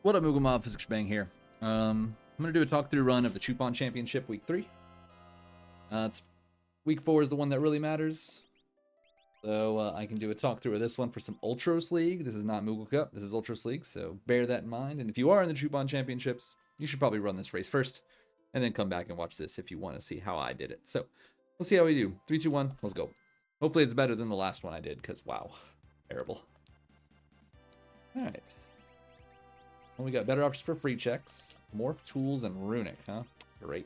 What up, Moogle Mob? Physics Bang here. I'm going to do a talk-through run of the Chupon Championship Week 3. It's Week 4 is the one that really matters. So I can do a talk-through of this one for some Ultros League. This is not Moogle Cup. This is Ultros League, so bear that in mind. And if you are in the Chupon Championships, you should probably run this race first, and then come back and watch this if you want to see how I did it. So let's see how we do. 3, 2, 1, let's go. Hopefully it's better than the last one I did, because wow, terrible. All right. Well, we got better options for free checks. Morph, Tools, and Runic, huh? Great.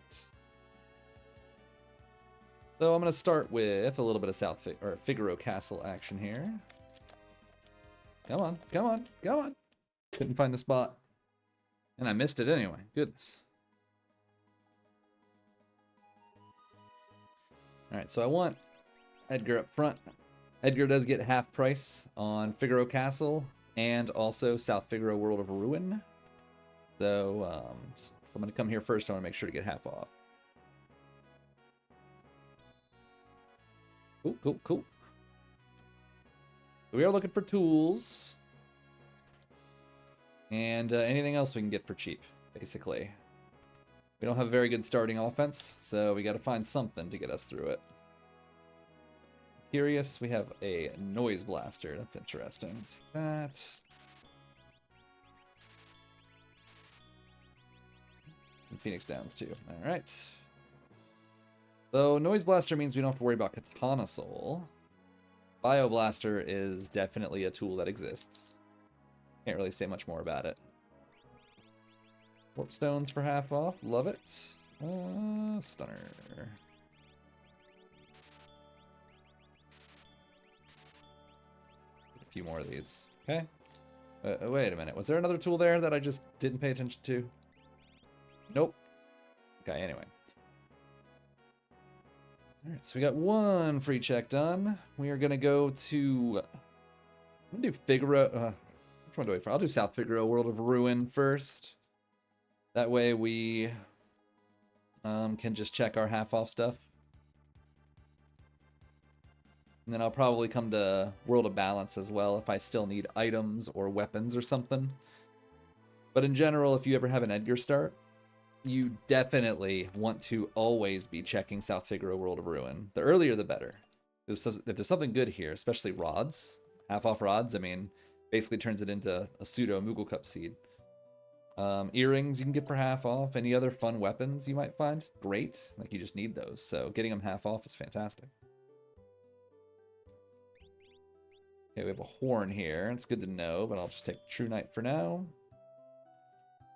So I'm going to start with a little bit of Figaro Castle action here. Come on, come on, come on. Couldn't find the spot. And I missed it anyway. Goodness. Alright, so I want Edgar up front. Edgar does get half price on Figaro Castle and also South Figaro World of Ruin. So I'm going to come here first. I want to make sure to get half off. Cool, cool, cool. So we are looking for tools. And anything else we can get for cheap, basically. We don't have a very good starting offense, so we got to find something to get us through it. Curious, we have a Noise Blaster. That's interesting. That. Some Phoenix Downs, too. All right. So Noise Blaster means we don't have to worry about Katana Soul. Bio Blaster is definitely a tool that exists. Can't really say much more about it. Warp Stones for half off. Love it. Stunner. A few more of these. Okay. Wait a minute. Was there another tool there that I just didn't pay attention to? Nope. Okay, anyway. Alright, so we got one free check done. We are going to go to... I'm going to do Figaro... which one do I prefer? I'll do South Figaro World of Ruin first. That way we can just check our half-off stuff. And then I'll probably come to World of Balance as well if I still need items or weapons or something. But in general, if you ever have an Edgar start, you definitely want to always be checking South Figaro World of Ruin. The earlier, the better. If there's something good here, especially rods, half-off rods, I mean, basically turns it into a pseudo Moogle Cup seed. Earrings you can get for half off. Any other fun weapons you might find? Great. Like, you just need those. So getting them half off is fantastic. Okay, we have a horn here. It's good to know, but I'll just take True Knight for now.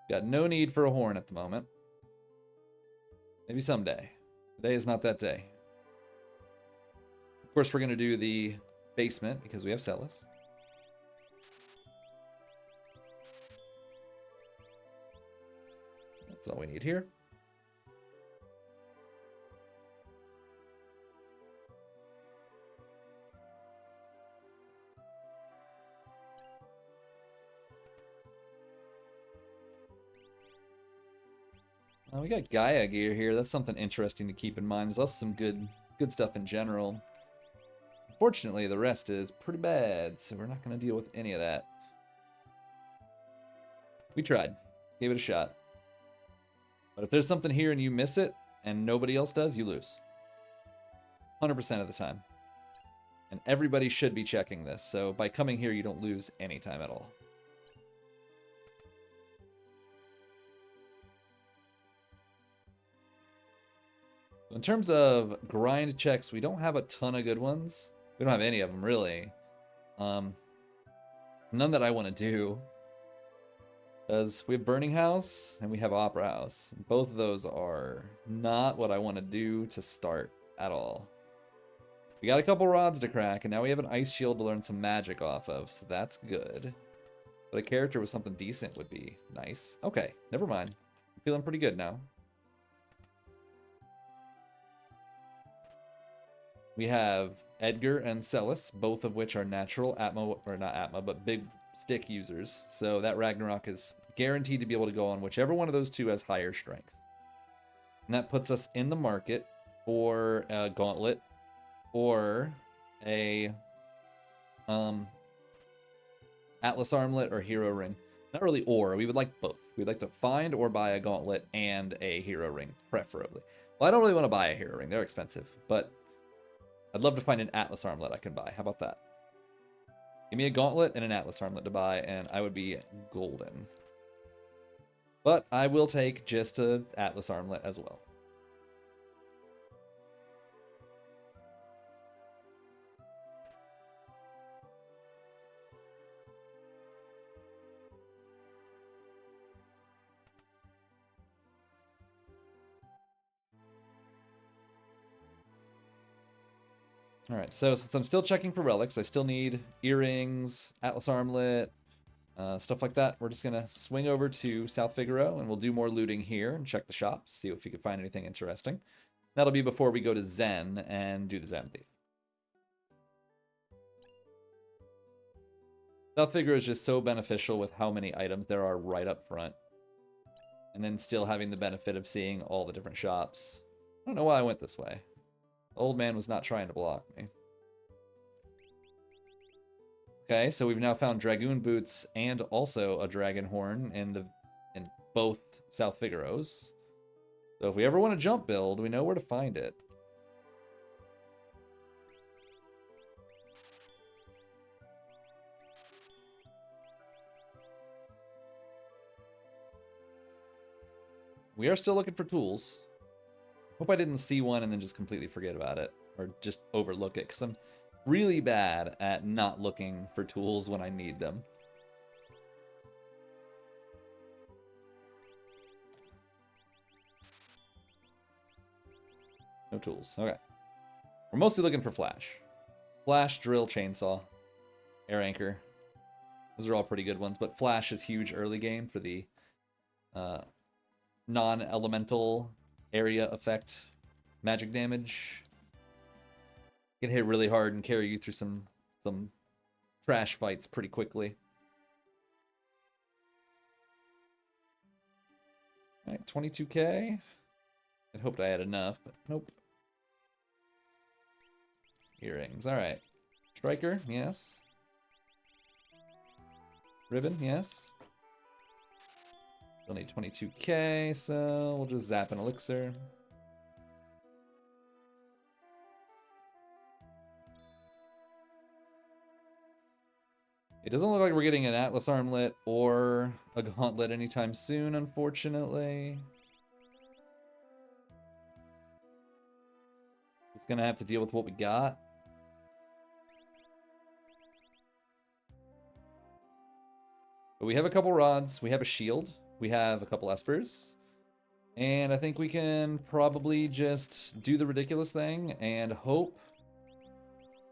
Got no need for a horn at the moment. Maybe someday. Today is not that day. Of course, we're going to do the basement because we have Celis. That's all we need here. We got Gaia gear here. That's something interesting to keep in mind. There's also some good stuff in general. Unfortunately, the rest is pretty bad, so we're not going to deal with any of that. We tried. Gave it a shot. But if there's something here and you miss it, and nobody else does, you lose. 100% of the time. And everybody should be checking this, so by coming here, you don't lose any time at all. In terms of grind checks, we don't have a ton of good ones. We don't have any of them, really. None that I want to do. Because we have Burning House and we have Opera House. Both of those are not what I want to do to start at all. We got a couple rods to crack, and now we have an Ice Shield to learn some magic off of, so that's good. But a character with something decent would be nice. Okay, never mind. I'm feeling pretty good now. We have Edgar and Celis, both of which are natural Atma, or not Atma, but big stick users. So that Ragnarok is guaranteed to be able to go on whichever one of those two has higher strength. And that puts us in the market for a Gauntlet or a Atlas Armlet or Hero Ring. Not really or, we would like both. We'd like to find or buy a gauntlet and a hero ring, preferably. Well, I don't really want to buy a hero ring. They're expensive, but I'd love to find an Atlas armlet I can buy. How about that? Give me a gauntlet and an Atlas armlet to buy, and I would be golden. But I will take just an Atlas armlet as well. Alright, so since I'm still checking for relics, I still need earrings, Atlas armlet, stuff like that. We're just going to swing over to South Figaro, and we'll do more looting here and check the shops, see if we can find anything interesting. That'll be before we go to Zen and do the Zen Thief. South Figaro is just so beneficial with how many items there are right up front. And then still having the benefit of seeing all the different shops. I don't know why I went this way. The old man was not trying to block me. Okay, so we've now found Dragoon Boots and also a Dragon Horn in both South Figaros. So if we ever want to jump build, we know where to find it. We are still looking for tools. Hope I didn't see one and then just completely forget about it. Or just overlook it, because I'm really bad at not looking for tools when I need them. No tools. Okay. We're mostly looking for flash. Flash, drill, chainsaw, air anchor. Those are all pretty good ones, but flash is huge early game for the non-elemental area effect magic damage. Can hit really hard and carry you through some trash fights pretty quickly. All right, 22k. I hoped I had enough, but nope. Earrings, all right. Striker, yes. Ribbon, yes. Still need 22k, so we'll just zap an elixir. It doesn't look like we're getting an Atlas armlet or a gauntlet anytime soon, unfortunately. Just gonna have to deal with what we got. But we have a couple rods, we have a shield, we have a couple espers, and I think we can probably just do the ridiculous thing and hope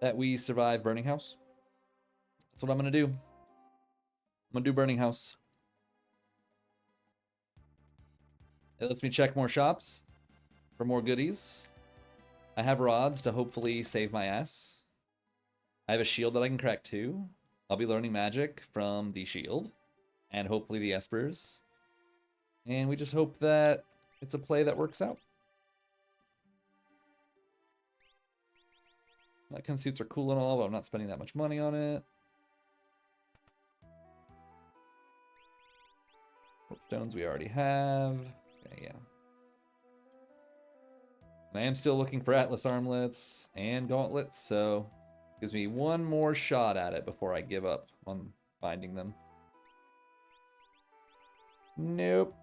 that we survive Burning House. That's what I'm gonna do. I'm gonna do Burning House. It lets me check more shops for more goodies. I have rods to hopefully save my ass. I have a shield that I can crack too. I'll be learning magic from the shield and hopefully the espers. And we just hope that it's a play that works out. That suits are cool and all, but I'm not spending that much money on it. Stones we already have. Okay, yeah. And I am still looking for Atlas armlets and gauntlets, so gives me one more shot at it before I give up on finding them. Nope.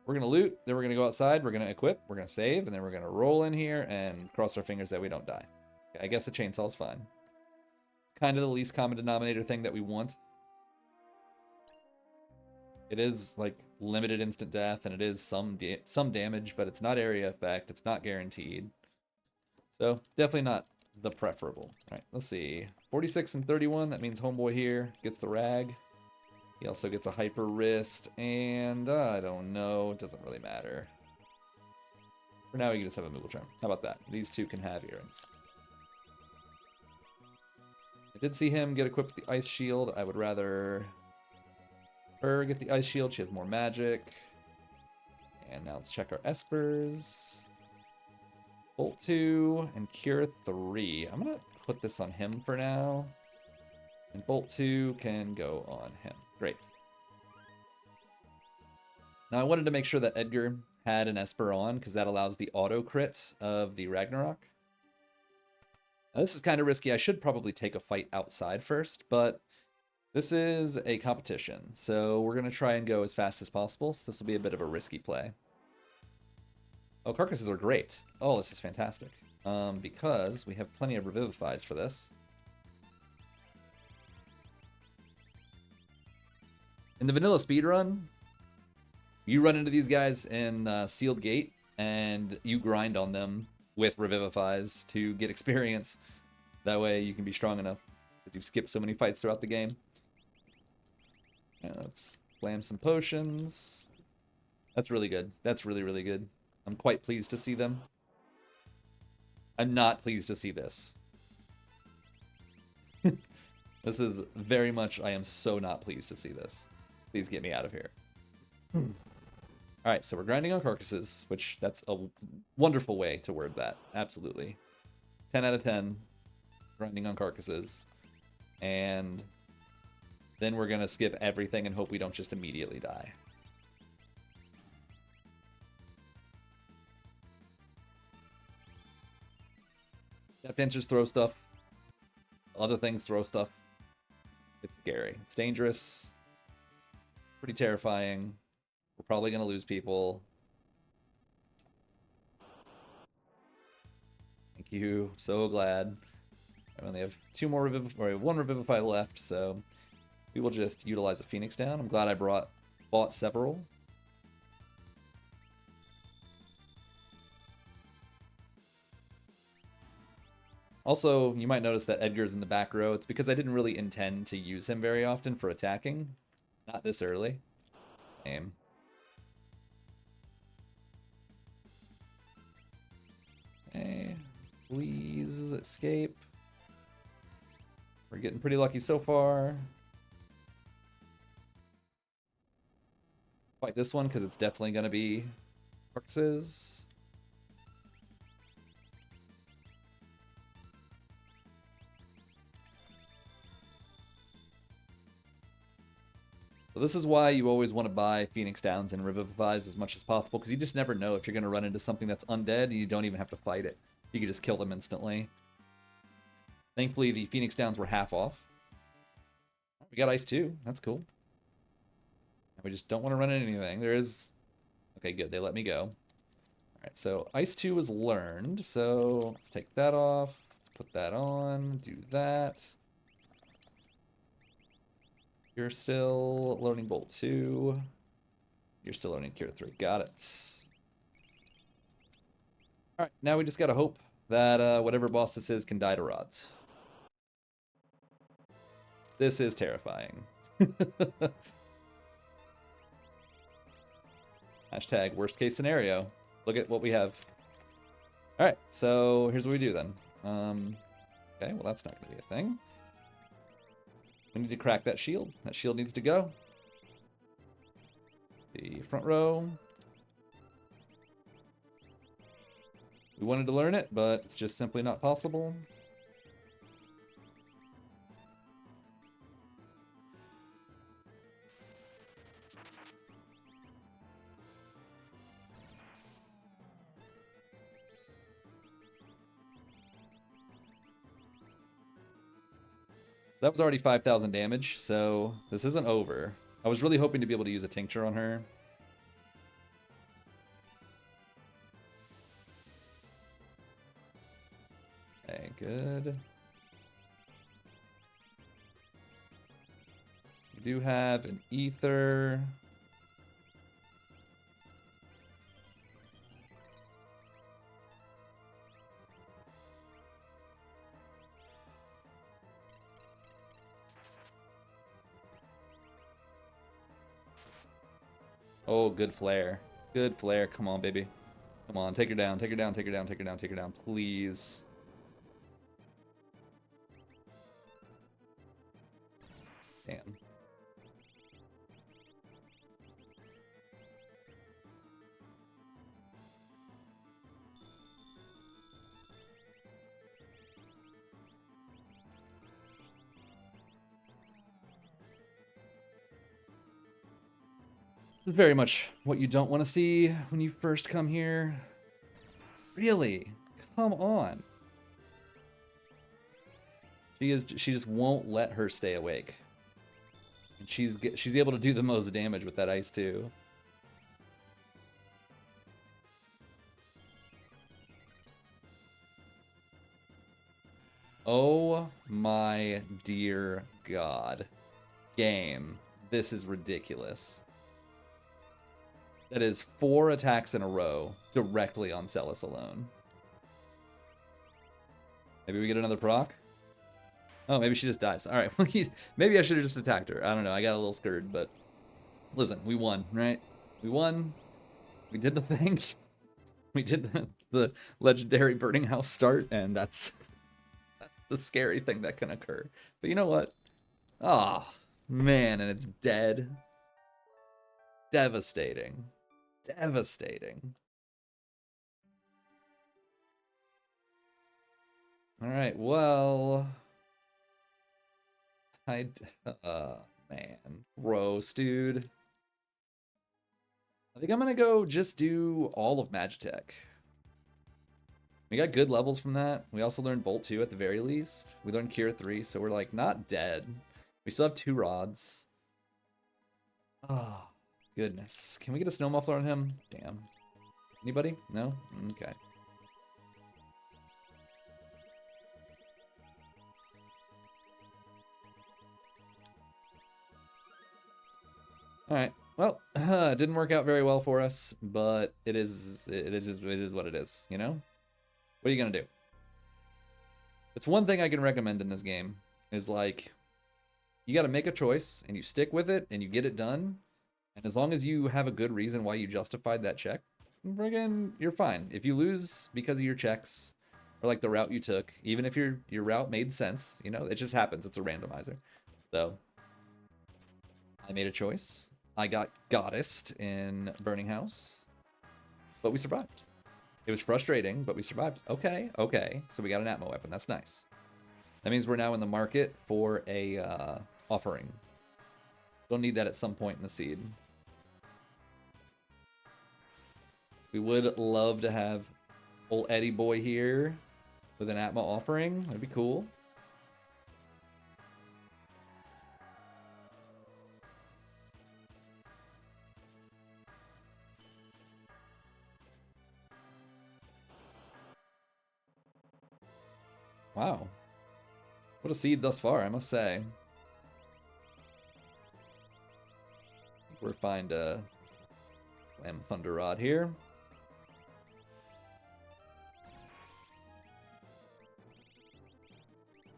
We're going to loot, then we're going to go outside, we're going to equip, we're going to save, and then we're going to roll in here and cross our fingers that we don't die. Okay, I guess a chainsaw's fine. Kind of the least common denominator thing that we want. It is like limited instant death, and it is some damage, but it's not area effect. It's not guaranteed. So definitely not the preferable. All right, let's see. 46 and 31. That means homeboy here gets the rag. He also gets a hyper wrist, and I don't know. It doesn't really matter. For now, we can just have a Moogle Charm. How about that? These two can have earrings. I did see him get equipped with the Ice Shield. I would rather her get the Ice Shield. She has more magic. And now let's check our espers. Bolt 2 and Cure 3. I'm going to put this on him for now. And Bolt 2 can go on him. Great. Now I wanted to make sure that Edgar had an Esper on, because that allows the auto crit of the Ragnarok. Now this is kind of risky. I should probably take a fight outside first, but this is a competition, so we're going to try and go as fast as possible. So this will be a bit of a risky play. Oh, carcasses are great. Oh, this is fantastic. Because we have plenty of Revivifies for this. In the vanilla speedrun, you run into these guys in Sealed Gate, and you grind on them with Revivifies to get experience. That way you can be strong enough, because you've skipped so many fights throughout the game. Let's slam some potions. That's really good. That's really, really good. I'm quite pleased to see them. I'm not pleased to see this. This is very much, I am so not pleased to see this. Please get me out of here. Alright, so we're grinding on carcasses, which that's a wonderful way to word that. Absolutely. 10 out of 10. Grinding on carcasses. And then we're going to skip everything and hope we don't just immediately die. Death Pincers throw stuff. Other things throw stuff. It's scary. It's dangerous. Pretty terrifying. We're probably going to lose people. Thank you. So glad. I only have one Revivify left, so we will just utilize a Phoenix down. I'm glad I bought several. Also, you might notice that Edgar's in the back row. It's because I didn't really intend to use him very often for attacking. Not this early. Aim. Okay. Please escape. We're getting pretty lucky so far. Fight this one because it's definitely going to be carcasses. So this is why you always want to buy Phoenix Downs and Revivifies as much as possible, because you just never know if you're going to run into something that's undead and you don't even have to fight it. You can just kill them instantly. Thankfully, the Phoenix Downs were half off. We got Ice 2. That's cool. We just don't want to run into anything. There is... Okay, good. They let me go. Alright, so Ice 2 was learned. So let's take that off. Let's put that on. Do that. You're still learning Bolt 2. You're still learning Cure 3. Got it. Alright, now we just gotta hope that whatever boss this is can die to rods. This is terrifying. Hashtag worst case scenario. Look at what we have. Alright, so here's what we do then. Okay, well that's not gonna be a thing. We need to crack that shield. That shield needs to go. The front row. We wanted to learn it, but it's just simply not possible. That was already 5,000 damage, so this isn't over. I was really hoping to be able to use a tincture on her. Okay, good. We do have an ether. Oh, good flare. Good flare. Come on, baby. Come on, take her down, take her down, take her down, take her down, take her down, please. Damn. This is very much what you don't want to see when you first come here. Really? Come on. She just won't let her stay awake. And she's able to do the most damage with that ice too. Oh my dear God. Game. This is ridiculous. That is 4 attacks in a row directly on Celis alone. Maybe we get another proc? Oh, maybe she just dies. All right, maybe I should have just attacked her. I don't know. I got a little scared, but listen, we won, right? We won. We did the thing. We did the legendary burning house start, and that's the scary thing that can occur. But you know what? Oh, man, and it's dead. Devastating. Devastating. All right, well... man. Gross, dude. I think I'm gonna go just do all of Magitech. We got good levels from that. We also learned Bolt 2 at the very least. We learned Cure 3, so we're like not dead. We still have 2 rods. Oh, goodness. Can we get a snow muffler on him? Damn. Anybody? No? Okay. All right. Well, it didn't work out very well for us, but it is what it is, you know? What are you gonna do? It's one thing I can recommend in this game is like you got to make a choice and you stick with it and you get it done. And as long as you have a good reason why you justified that check, friggin' you're fine. If you lose because of your checks or like the route you took, even if your route made sense, you know, it just happens. It's a randomizer. So I made a choice. I got goddessed in Burning House, but we survived. It was frustrating, but we survived. Okay, okay. So we got an Atmo weapon. That's nice. That means we're now in the market for a offering. We'll need that at some point in the seed. We would love to have old Eddie boy here with an Atmo offering. That'd be cool. Wow. What a seed thus far, I must say. We're fine to slam Thunder Rod here.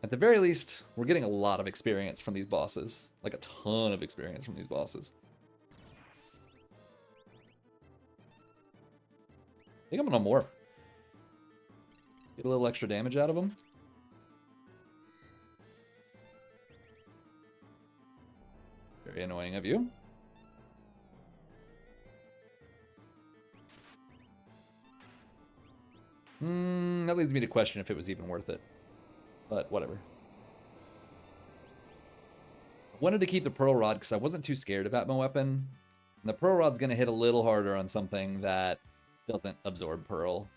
At the very least, we're getting a lot of experience from these bosses. Like a ton of experience from these bosses. I think I'm gonna morph. Get a little extra damage out of them. Very annoying of you. That leads me to question if it was even worth it. But whatever. I wanted to keep the Pearl Rod because I wasn't too scared about my weapon. And the Pearl Rod's going to hit a little harder on something that doesn't absorb Pearl.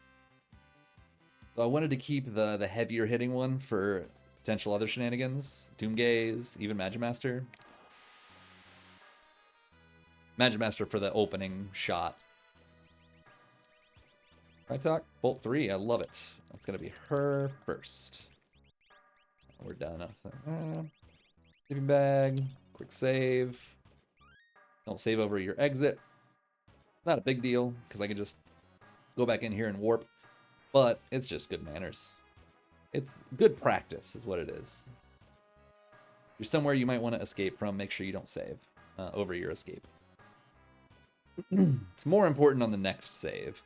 So I wanted to keep the heavier hitting one for potential other shenanigans. Doomgaze, even Magimaster. Magimaster for the opening shot. Right, Talk? Bolt 3, I love it. That's going to be her first. We're done. Sleeping bag. Quick save. Don't save over your exit. Not a big deal, because I can just go back in here and warp. But it's just good manners. It's good practice is what it is. If you're somewhere you might want to escape from, make sure you don't save over your escape. It's more important on the next save.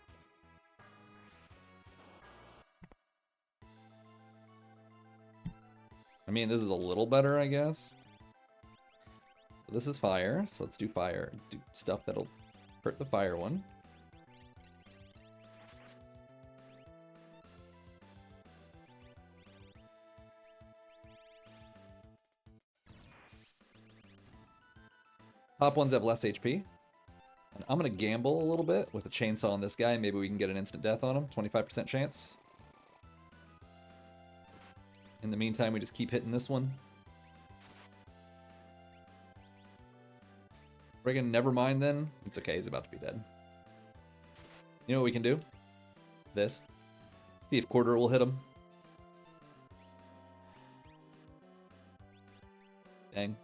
I mean, this is a little better, I guess. This is fire, so let's do fire. Do stuff that'll hurt the fire one. Top ones have less HP. And I'm going to gamble a little bit with a chainsaw on this guy. Maybe we can get an instant death on him. 25% chance. In the meantime, we just keep hitting this one. Friggin' never mind then. It's okay, he's about to be dead. You know what we can do? This. See if quarter will hit him. Dang.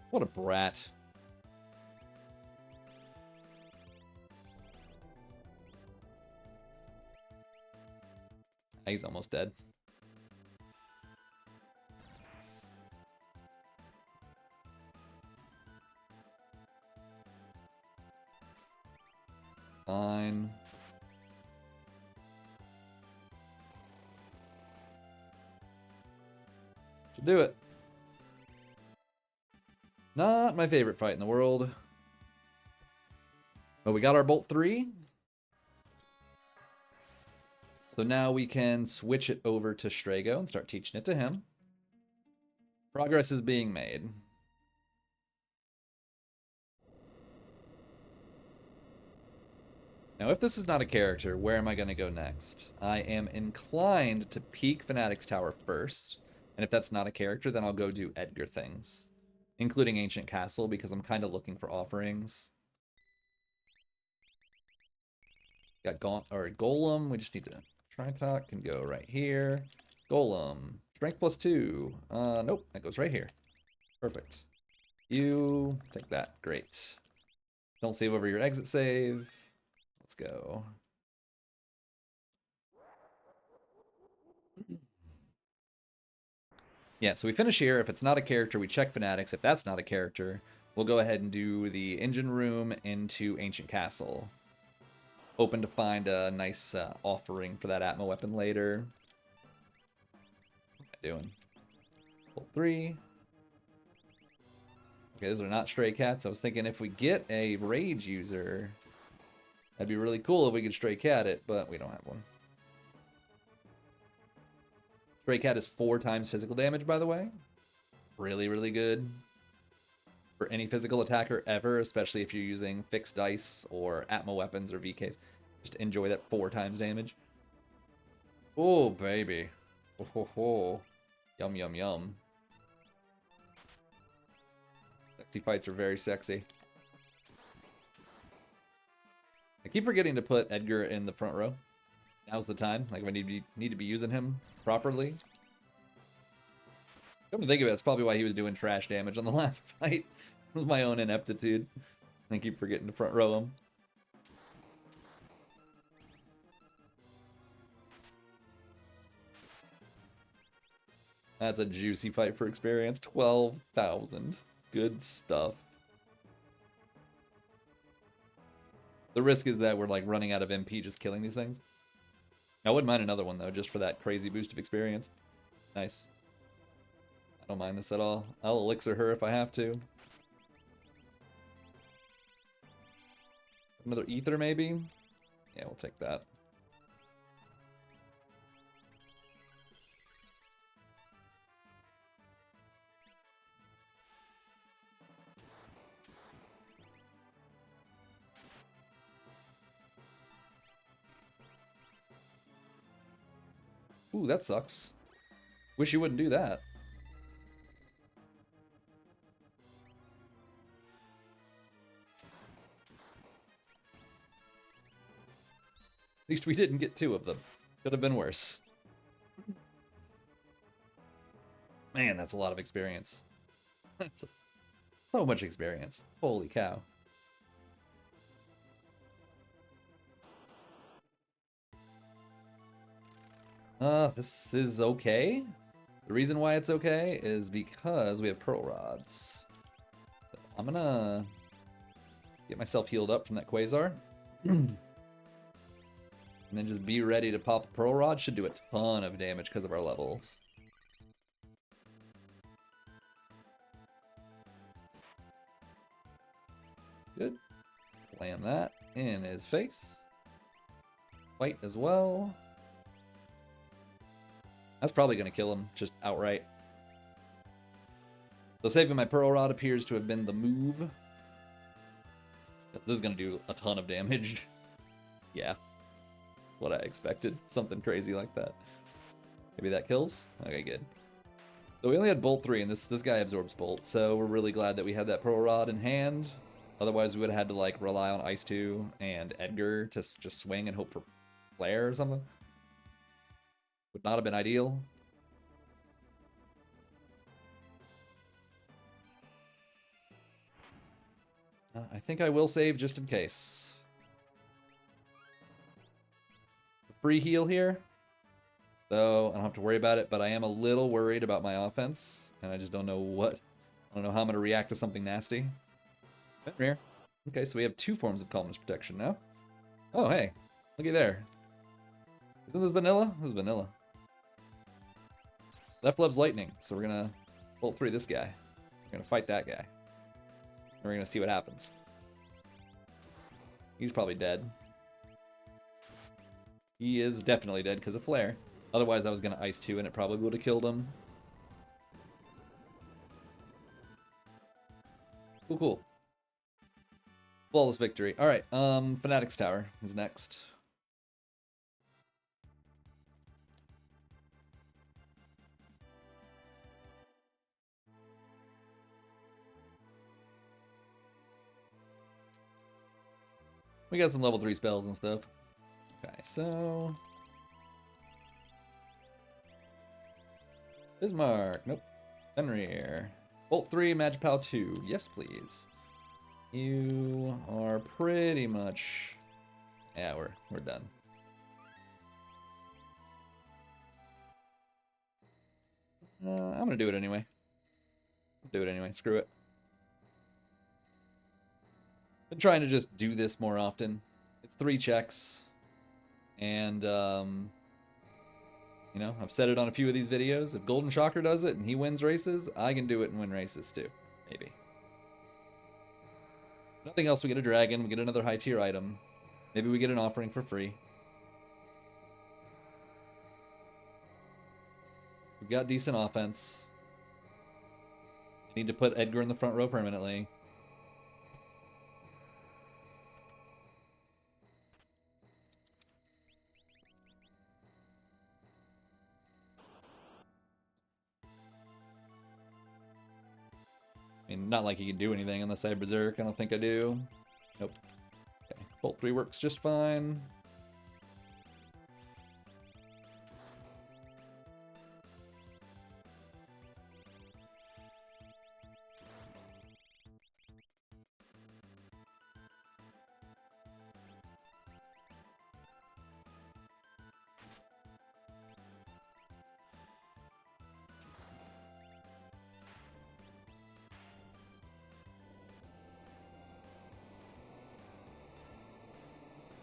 What a brat. He's almost dead. Fine. Should do it. Not my favorite fight in the world. But we got our Bolt 3. So now we can switch it over to Strago and start teaching it to him. Progress is being made. Now, if this is not a character, where am I going to go next? I am inclined to peek Fanatic's Tower first. And if that's not a character, then I'll go do Edgar things. Including Ancient Castle, because I'm kind of looking for offerings. Got Golem. We just need to... Tritalk can go right here. Golem. Strength +2. Nope. That goes right here. Perfect. You take that. Great. Don't save over your exit save. Let's go. Yeah, so we finish here. If it's not a character, we check Fanatics. If that's not a character, we'll go ahead and do the engine room into Ancient Castle. Hoping to find a nice offering for that Atma weapon later. What am I doing? Pull 3. Okay, those are not stray cats. I was thinking if we get a rage user, that'd be really cool if we could stray cat it, but we don't have one. Stray cat is 4 times physical damage, by the way. Really, really good for any physical attacker ever, especially if you're using fixed dice or Atma weapons or VKs. Just enjoy that 4 times damage. Oh, baby. Oh, ho, ho. Yum, yum, yum. Sexy fights are very sexy. I keep forgetting to put Edgar in the front row. Now's the time. Like, if I need to be using him properly. Come to think of it, that's probably why he was doing trash damage on the last fight. It was my own ineptitude. I keep forgetting to front row him. That's a juicy fight for experience. 12,000. Good stuff. The risk is that we're like running out of MP just killing these things. I wouldn't mind another one though, just for that crazy boost of experience. Nice. I don't mind this at all. I'll elixir her if I have to. Another ether maybe? Yeah, we'll take that. Ooh, that sucks. Wish you wouldn't do that. At least we didn't get 2 of them. Could have been worse. Man, that's a lot of experience. That's so much experience. Holy cow. This is okay. The reason why it's okay is because we have Pearl Rods. So I'm gonna get myself healed up from that Quasar. And then just be ready to pop a Pearl Rod. Should do a ton of damage because of our levels. Good. Slam that in his face. fight as well. That's probably going to kill him, just outright. So saving my Pearl Rod appears to have been the move. This is going to do a ton of damage. Yeah. That's what I expected. Something crazy like that. Maybe that kills? Okay, good. So we only had Bolt 3, and this guy absorbs Bolt, so we're really glad that we had that Pearl Rod in hand. Otherwise, we would have had to, like, rely on Ice 2 and Edgar to just swing and hope for Flare or something. Would not have been ideal. I think I will save just in case. Free heal here. So I don't have to worry about it, but I am a little worried about my offense, and I just don't know what. I don't know how I'm going to react to something nasty. Here. Okay, so we have 2 forms of Calmness Protection now. Oh, hey. Looky there. Isn't this vanilla? This is vanilla. Left loves lightning, so we're going to Bolt 3 this guy. We're going to fight that guy. And we're going to see what happens. He's probably dead. He is definitely dead because of Flare. Otherwise, I was going to Ice 2 and it probably would have killed him. Cool, cool. Flawless victory. Alright, Fanatic's Tower is next. We got some level 3 spells and stuff. Okay, so... Bismarck. Nope. Fenrir. Bolt 3, Magipal 2. Yes, please. You are pretty much... Yeah, we're done. I'm gonna do it anyway. Do it anyway. Screw it. Been trying to just do this more often. It's 3 checks. And, you know, I've said it on a few of these videos. If Golden Shocker does it and he wins races, I can do it and win races too. Maybe. Nothing else, we get a dragon, we get another high tier item. Maybe we get an offering for free. We've got decent offense. Need to put Edgar in the front row permanently. I mean, not like he can do anything unless I have Berserk. I don't think I do. Nope. Okay. Bolt 3 works just fine.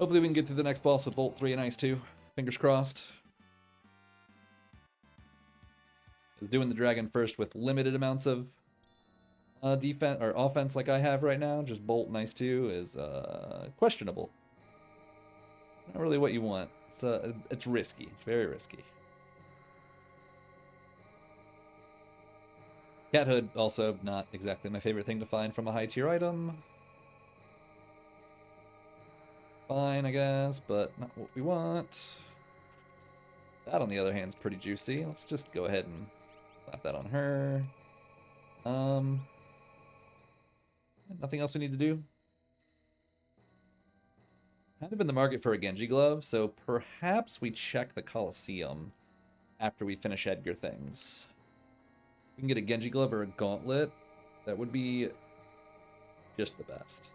Hopefully we can get through the next boss with Bolt 3 and Ice 2. Fingers crossed. Is doing the dragon first with limited amounts of defense or offense like I have right now, just Bolt and Ice 2 is questionable. Not really what you want. It's risky. It's very risky. Cat Hood also not exactly my favorite thing to find from a high tier item. Fine, I guess, but not what we want. That, on the other hand, is pretty juicy. Let's just go ahead and slap that on her. Nothing else we need to do. Kind of in the market for a Genji glove, so perhaps we check the Colosseum after we finish Edgar things. We can get a Genji glove or a gauntlet. That would be just the best.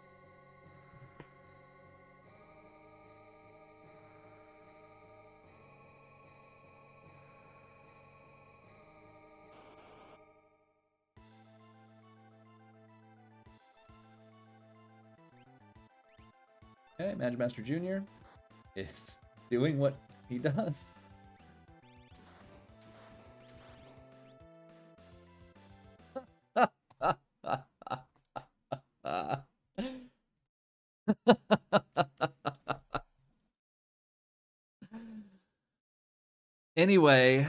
Okay, Magimaster Jr. is doing what he does. Anyway.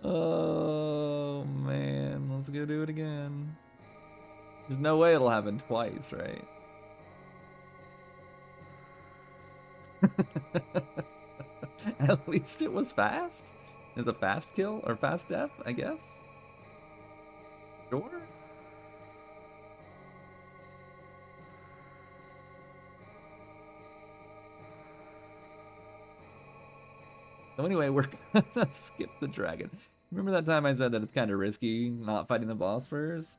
Oh, man. Let's go do it again. There's no way it'll happen twice, right? At least it was fast. Is a fast kill or fast death, I guess? Sure. So anyway, we're gonna skip the dragon. Remember that time I said that it's kind of risky not fighting the boss first?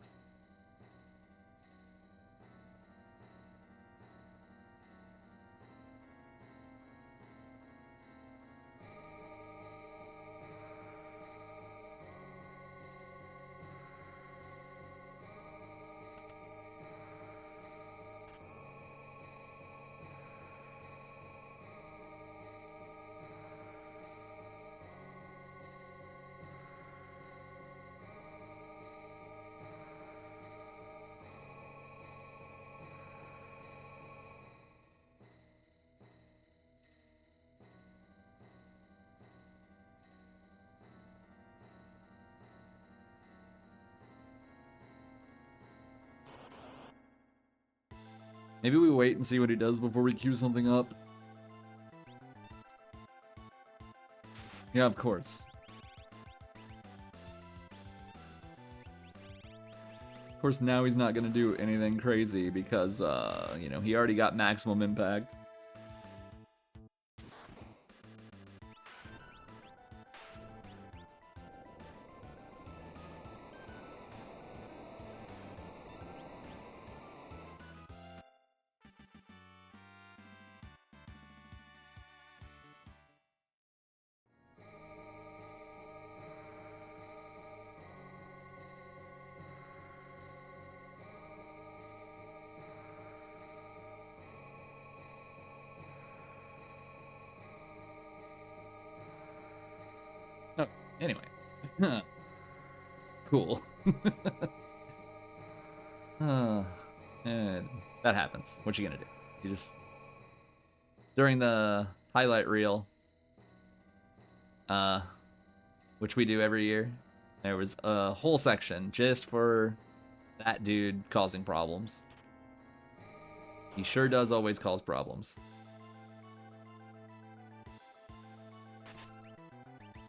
Maybe we wait and see what he does before we queue something up. Yeah, of course. Of course, now he's not going to do anything crazy because, you know, he already got maximum impact. Oh, anyway. Cool. That happens. What you gonna do? You just... During the highlight reel, which we do every year, there was a whole section just for that dude causing problems. He sure does always cause problems.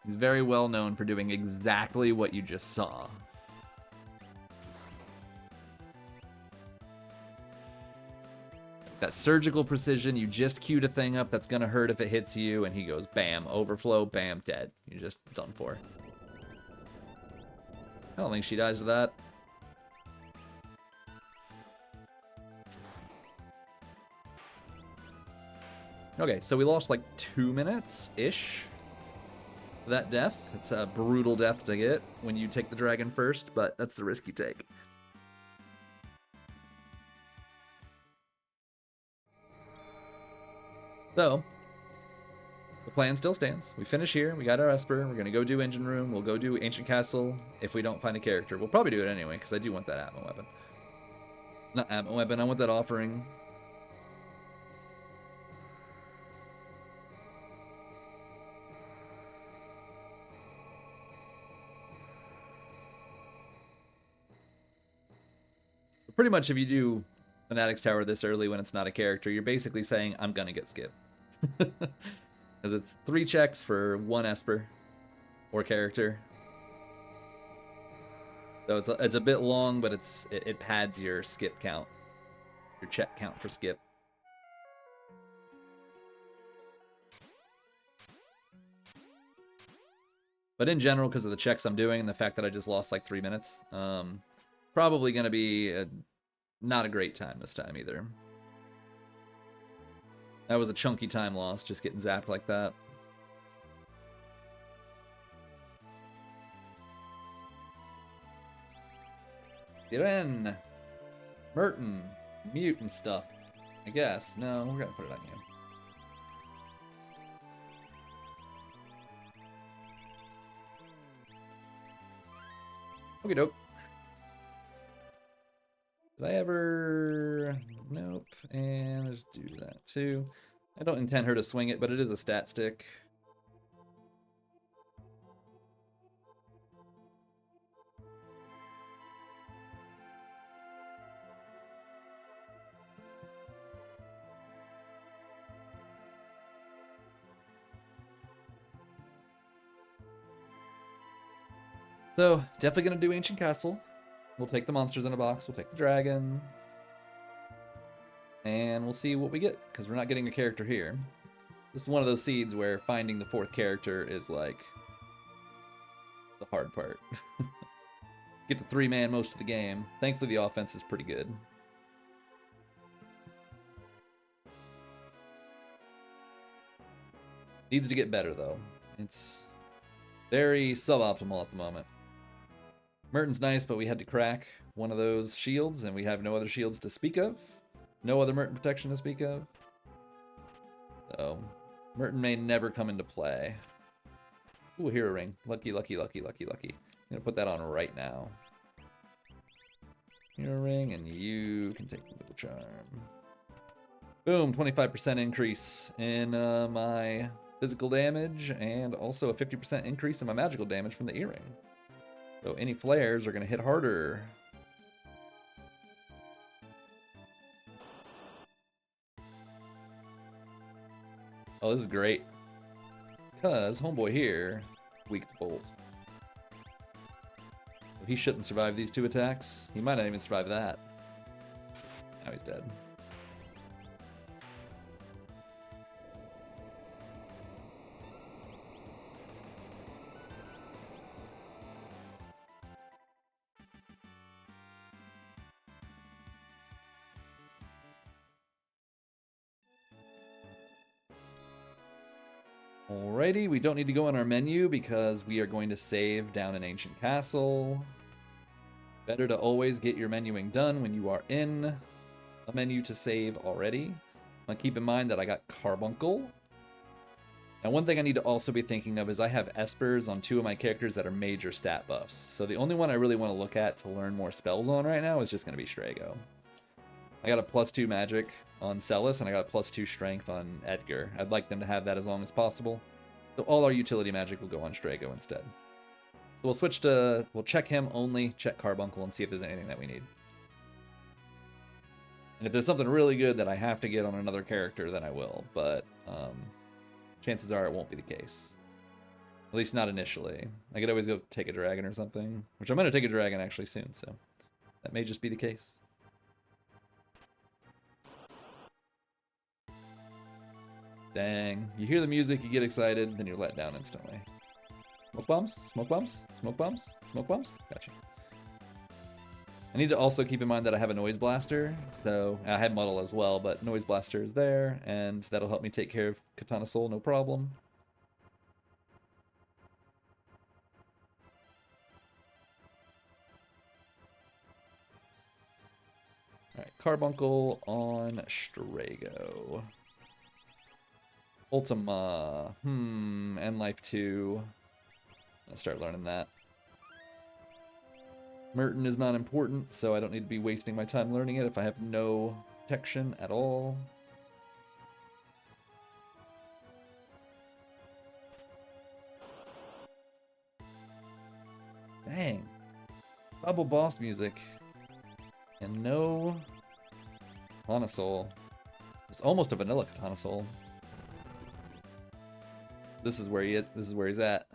He's very well known for doing exactly what you just saw. That surgical precision, you just queued a thing up that's gonna hurt if it hits you, and he goes bam, overflow, bam, dead. You're just done for. I don't think she dies to that. Okay, so we lost like 2 minutes-ish. That death. It's a brutal death to get when you take the dragon first, but that's the risk you take. So, the plan still stands. We finish here, we got our Esper, we're gonna go do Engine Room, we'll go do Ancient Castle if we don't find a character. We'll probably do it anyway, because I do want that Atma weapon. Not Atma weapon, I want that offering. Pretty much if you do Fanatic's Tower this early when it's not a character, you're basically saying, I'm gonna get skipped. Because it's 3 checks for 1 Esper or character. So it's a bit long, but it pads your skip count. Your check count for skip. But in general, because of the checks I'm doing and the fact that I just lost like 3 minutes, probably going to be not a great time this time either. That was a chunky time loss, just getting zapped like that. Get in! Merton! Mute and stuff. I guess. No, we're going to put it on you. Okay, dope. Did I ever... Nope. And let's do that too. I don't intend her to swing it, but it is a stat stick. So, definitely going to do Ancient Castle. We'll take the monsters in a box. We'll take the dragon. And we'll see what we get, because we're not getting a character here. This is one of those seeds where finding the fourth character is, like, the hard part. Get to 3-man most of the game. Thankfully, the offense is pretty good. Needs to get better, though. It's very suboptimal at the moment. Merton's nice, but we had to crack one of those shields, and we have no other shields to speak of. No other Merton protection to speak of. So, Merton may never come into play. Ooh, hero ring. Lucky, lucky, lucky, lucky, lucky. I'm going to put that on right now. Hero ring, and you can take the middle charm. Boom, 25% increase in my physical damage, and also a 50% increase in my magical damage from the earring. So any flares are going to hit harder. Oh, this is great. Because homeboy here, weak to bolt. He shouldn't survive these 2 attacks. He might not even survive that. Now he's dead. Alrighty, we don't need to go on our menu because we are going to save down in Ancient Castle. Better to always get your menuing done when you are in a menu to save already. Now keep in mind that I got Carbuncle. Now one thing I need to also be thinking of is I have Espers on 2 of my characters that are major stat buffs. So the only one I really want to look at to learn more spells on right now is just going to be Strago. I got a +2 magic on Celis, and I got a +2 strength on Edgar. I'd like them to have that as long as possible. So all our utility magic will go on Strago instead. So we'll switch to, we'll check him only, check Carbuncle, and see if there's anything that we need. And if there's something really good that I have to get on another character, then I will. But chances are it won't be the case. At least not initially. I could always go take a dragon or something, which I'm going to take a dragon actually soon, so that may just be the case. Dang. You hear the music, you get excited, then you're let down instantly. Smoke bombs? Smoke bombs? Smoke bombs? Smoke bombs? Gotcha. I need to also keep in mind that I have a Noise Blaster, so I have Muddle as well, but Noise Blaster is there, and that'll help me take care of Katana Soul, no problem. Alright, Carbuncle on Strago. Ultima. End Life 2. I'll start learning that. Merton is not important, so I don't need to be wasting my time learning it if I have no protection at all. Dang. Double boss music. And no Katana Soul. It's almost a vanilla Katana Soul. This is where he is. This is where he's at.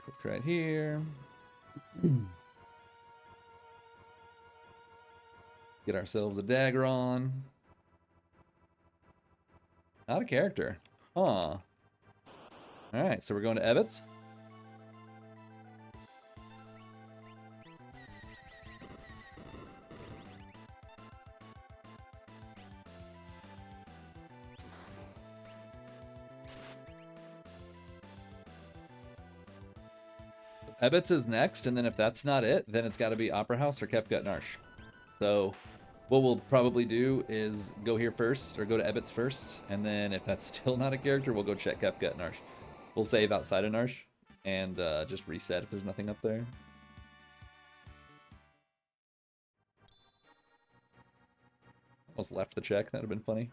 Click right here. Get ourselves a dagger on. Not a character. Huh. Alright, so we're going to Ebbets. Ebbets is next, and then if that's not it, then it's got to be Opera House or Kefgut Narsh. So What we'll probably do is go here first, or go to Ebbets first, and then if that's still not a character, we'll go check Kefka and Narsh. We'll save outside of Narsh, and just reset if there's nothing up there. Almost left the check, that'd have been funny.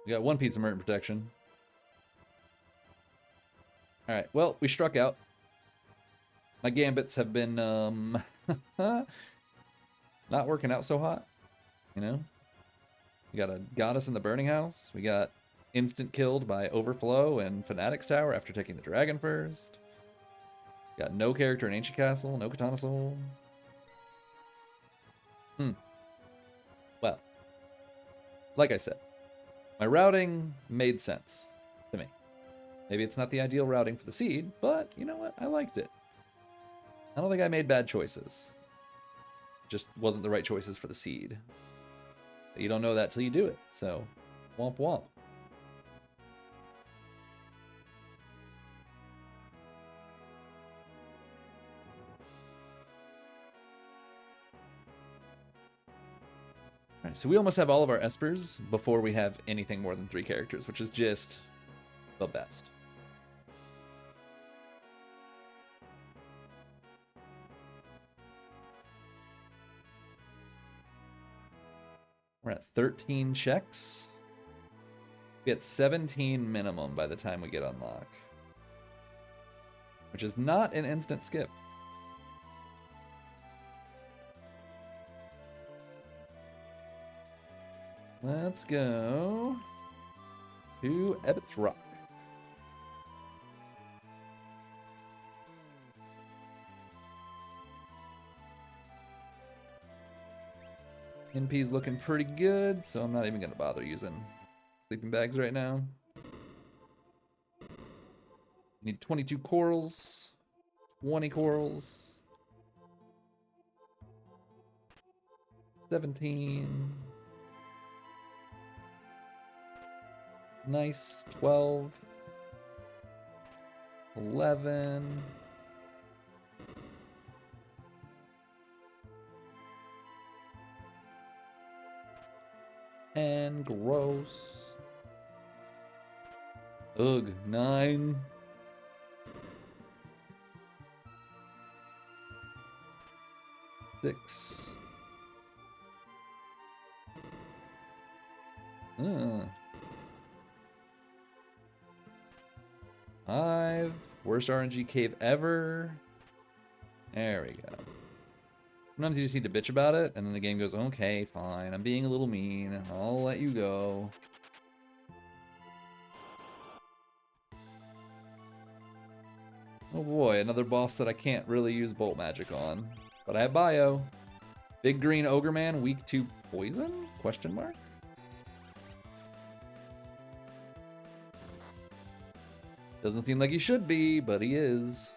We got one piece of Merton protection. Alright, well, we struck out. My gambits have been, not working out so hot, you know? We got a Goddess in the Burning House. We got instant killed by Overflow and Fanatic's Tower after taking the Dragon first. Got no character in Ancient Castle, no Katana Soul. Well, like I said, my routing made sense to me. Maybe it's not the ideal routing for the seed, but you know what? I liked it. I don't think I made bad choices. It just wasn't the right choices for the seed. But you don't know that till you do it, so womp womp. Alright, so we almost have all of our Espers before we have anything more than 3 characters, which is just the best. We're at 13 checks. We get 17 minimum by the time we get unlock, which is not an instant skip. Let's go to Ebbets Rock. NP's looking pretty good, so I'm not even going to bother using sleeping bags right now. Need 22 corals, 20 corals, 17. Nice, 12, 11. And gross. Ugh, 9. Six. 5. Worst RNG cave ever. There we go. Sometimes you just need to bitch about it, and then the game goes, okay, fine, I'm being a little mean, I'll let you go. Oh boy, another boss that I can't really use Bolt Magic on. But I have Bio. Big Green Ogre Man, weak to poison? Question mark? Doesn't seem like he should be, but he is.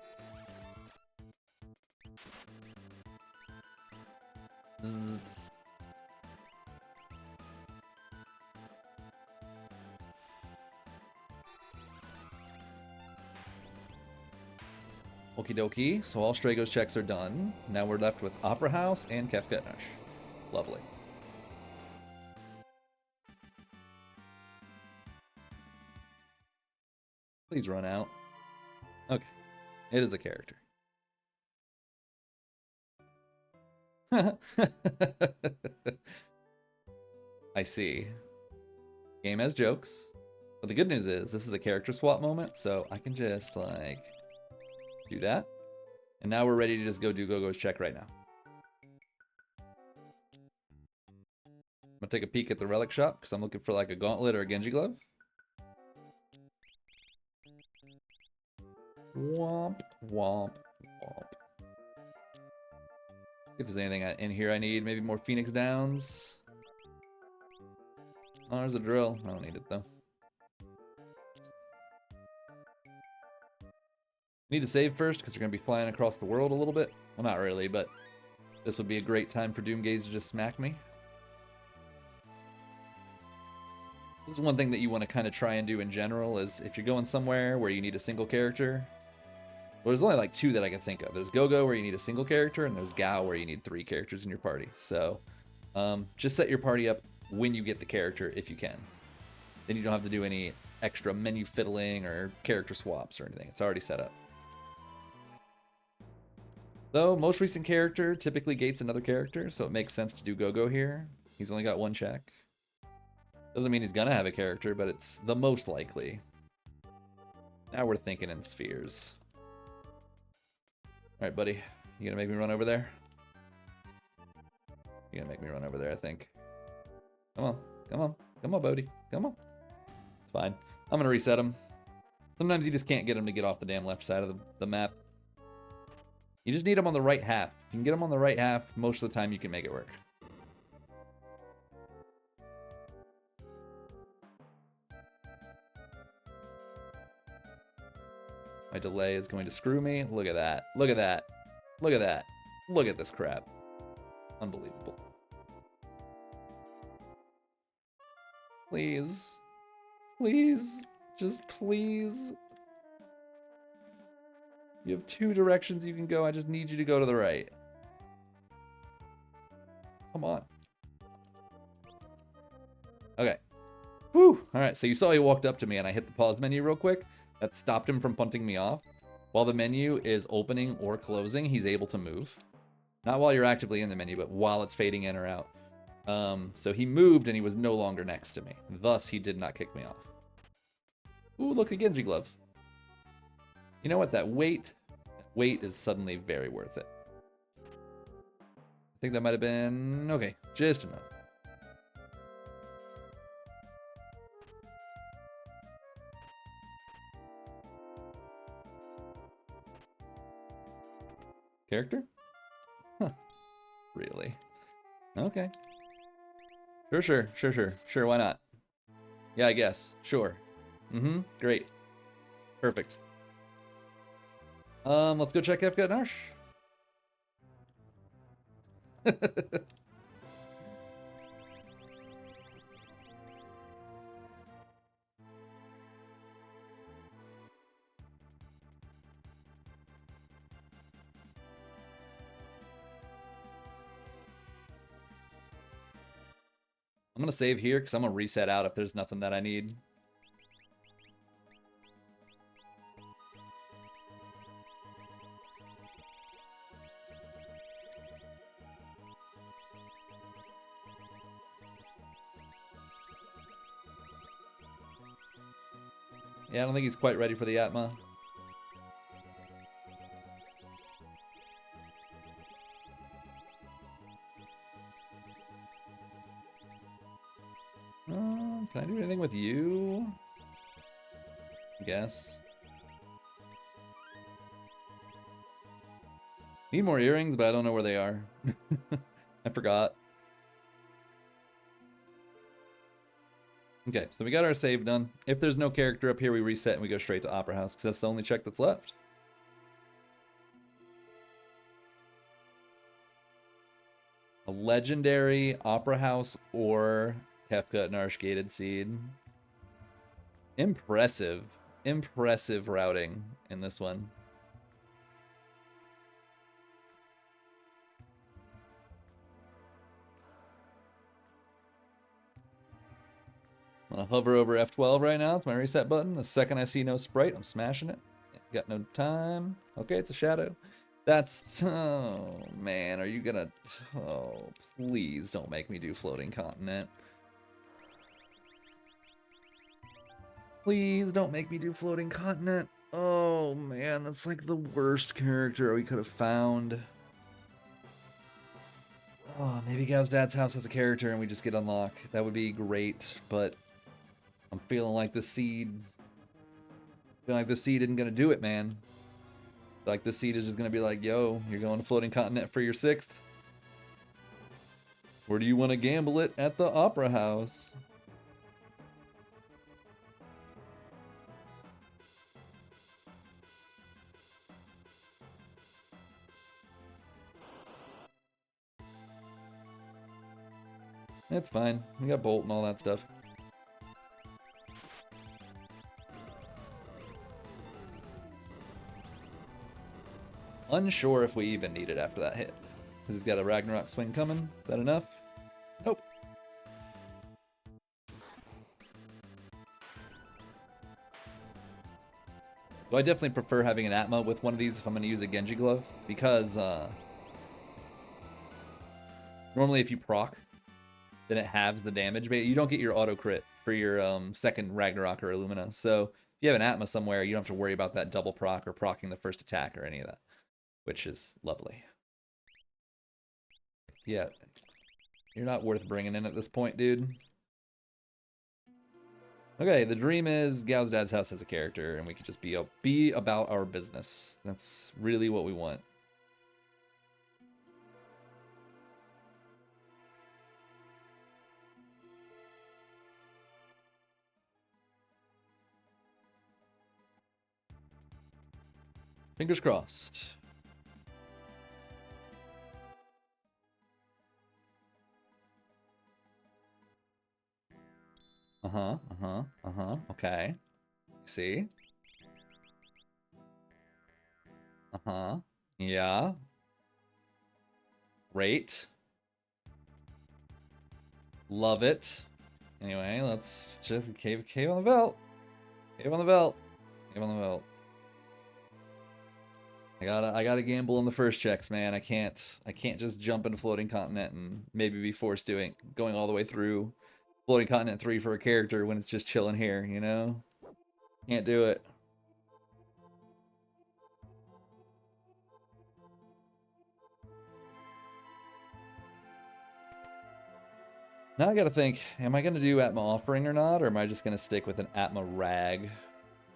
Okie dokie, so all Strago's checks are done. Now we're left with Opera House and Kefka Nush. Lovely. Please run out. Okay, it is a character. I see. Game has jokes. But the good news is, this is a character swap moment, so I can just, like, do that. And now we're ready to just go do Gogo's check right now. I'm gonna take a peek at the relic shop, because I'm looking for, like, a gauntlet or a Genji glove. Womp, womp, womp. If there's anything in here I need, maybe more Phoenix Downs. Oh, there's a drill. I don't need it, though. Need to save first, because we're going to be flying across the world a little bit. Well, not really, but this would be a great time for Doomgaze to just smack me. This is one thing that you want to kind of try and do in general, is if you're going somewhere where you need a single character, Well, there's only like 2 that I can think of. There's Go-Go where you need a single character, and there's Gao where you need 3 characters in your party. So just set your party up when you get the character if you can. Then you don't have to do any extra menu fiddling or character swaps or anything. It's already set up. Though most recent character typically gates another character, so it makes sense to do Go-Go here. He's only got 1 check. Doesn't mean he's gonna have a character, but it's the most likely. Now we're thinking in spheres. Alright, buddy. You gonna make me run over there? You're gonna make me run over there, I think. Come on. Come on. Come on, Bodhi. Come on. It's fine. I'm gonna reset him. Sometimes you just can't get him to get off the damn left side of the map. You just need him on the right half. If you can get him on the right half, most of the time you can make it work. My delay is going to screw me. Look at that. Look at that. Look at that. Look at this crap. Unbelievable. Please. Please. Just please. You have 2 directions you can go. I just need you to go to the right. Come on. Okay. Whew. All right, so you saw he walked up to me and I hit the pause menu real quick. That stopped him from punting me off. While the menu is opening or closing, he's able to move. Not while you're actively in the menu, but while it's fading in or out. So he moved and he was no longer next to me. Thus, he did not kick me off. Ooh, look, a Genji glove. You know what? That weight is suddenly very worth it. I think that might have been... Okay, just enough. Character? Huh. Really? Okay. Sure, why not? Yeah, I guess. Sure. Great. Perfect. Let's go check FK Narsh. I'm gonna save here because I'm gonna reset out if there's nothing that I need. Yeah, I don't think he's quite ready for the Atma. Can I do anything with you? I guess. Need more earrings, but I don't know where they are. I forgot. Okay, so we got our save done. If there's no character up here, we reset and we go straight to Opera House, because that's the only check that's left. A legendary Opera House or Kefka Narsh Gated Seed. Impressive. Impressive routing in this one. I'm gonna hover over F12 right now. It's my reset button. The second I see no sprite, I'm smashing it. Got no time. Okay, it's a shadow. That's... Oh, man. Are you gonna... Oh, please don't make me do Floating Continent. Please don't make me do Floating Continent. Oh, man. That's like the worst character we could have found. Oh, maybe Gao's dad's house has a character and we just get unlock. That would be great, but... I'm feeling like the seed... Feeling like the seed isn't gonna do it, man. Like this seed is just gonna be like, yo, you're going to Floating Continent for your 6th. Where do you want to gamble it? At the Opera House. That's fine. We got Bolt and all that stuff. Unsure if we even need it after that hit. Because he's got a Ragnarok swing coming. Is that enough? Nope. So I definitely prefer having an Atma with one of these if I'm going to use a Genji Glove. Because normally if you proc, then it halves the damage. But you don't get your auto crit for your second Ragnarok or Illumina. So if you have an Atma somewhere, you don't have to worry about that double proc or procking the first attack or any of that. Which is lovely. Yeah. You're not worth bringing in at this point, dude. Okay, the dream is Gao's dad's house as a character, and we could just be about our business. That's really what we want. Fingers crossed. Okay. See? Yeah. Great. Love it. Anyway, let's just cave on the belt. Cave on the belt. Cave on the belt. I gotta gamble on the first checks, man. I can't just jump into Floating Continent and maybe be forced going all the way through Floating Continent 3 for a character when it's just chilling here, you know? Can't do it. Now I gotta think, am I gonna do Atma Offering or not, or am I just gonna stick with an Atma Rag?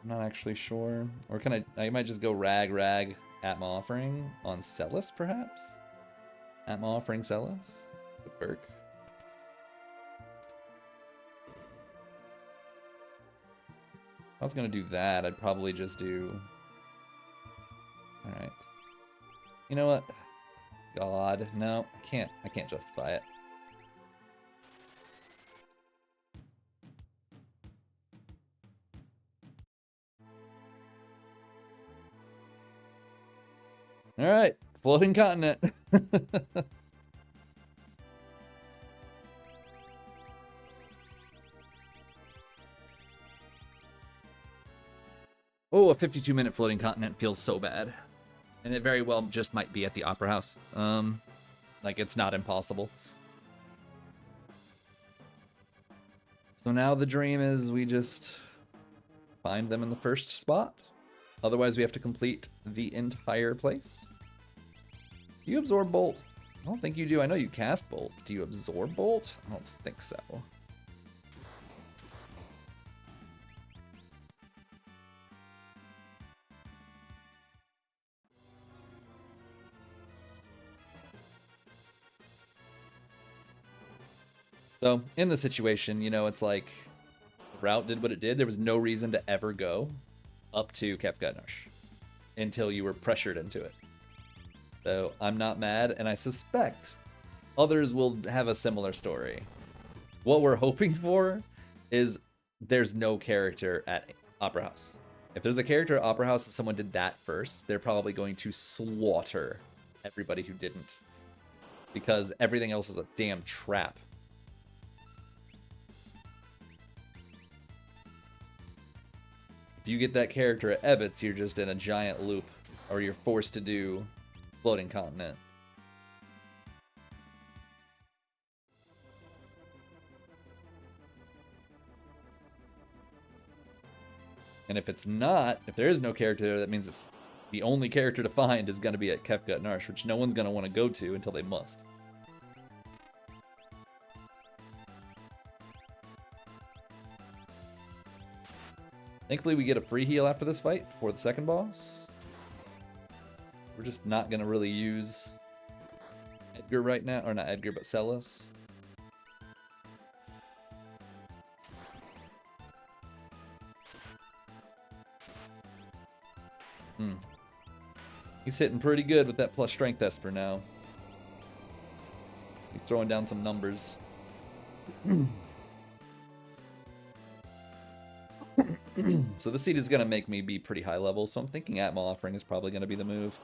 I'm not actually sure. Or can I might just go Rag, Atma Offering on Celis, perhaps? Atma Offering Celis? Would work. If I was gonna do that, I'd probably just do... Alright. You know what? God, no, I can't justify it. Alright, Floating Continent. Oh, a 52-minute Floating Continent feels so bad. And it very well just might be at the Opera House. Like, it's not impossible. So now the dream is we just find them in the first spot. Otherwise, we have to complete the entire place. Do you absorb Bolt? I don't think you do. I know you cast Bolt. Do you absorb Bolt? I don't think so. So, in the situation, you know, it's like, the route did what it did. There was no reason to ever go up to Kefka-Narsh until you were pressured into it. So, I'm not mad, and I suspect others will have a similar story. What we're hoping for is there's no character at Opera House. If there's a character at Opera House and someone did that first, they're probably going to slaughter everybody who didn't. Because everything else is a damn trap. If you get that character at Ebbets, you're just in a giant loop, or you're forced to do Floating Continent. And if it's not, if there is no character there, that means it's the only character to find is going to be at Kefka-Narsh, which no one's going to want to go to until they must. Thankfully, we get a free heal after this fight for the second boss. We're just not going to really use Edgar right now. Or not Edgar, but Celis. He's hitting pretty good with that plus strength Esper now. He's throwing down some numbers. So the seed is going to make me be pretty high level, so I'm thinking Atma Offering is probably going to be the move.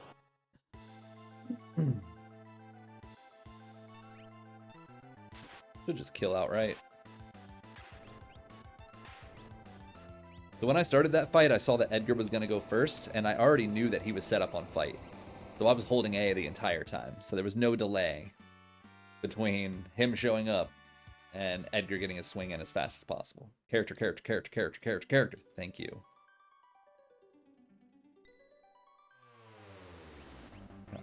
Should just kill outright. So when I started that fight, I saw that Edgar was going to go first, and I already knew that he was set up on fight. So I was holding A the entire time, so there was no delay between him showing up and Edgar getting his swing in as fast as possible. Character. Thank you.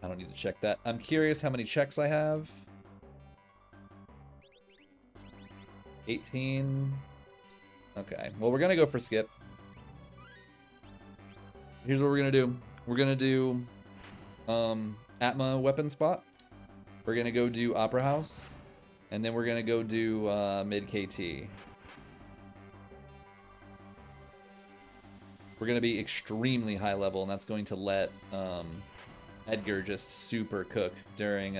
I don't need to check that. I'm curious how many checks I have. 18. Okay, well, we're going to go for skip. Here's what we're going to do. We're going to do Atma weapon spot. We're going to go do Opera House. And then we're going to go do mid KT. We're going to be extremely high level, and that's going to let Edgar just super cook during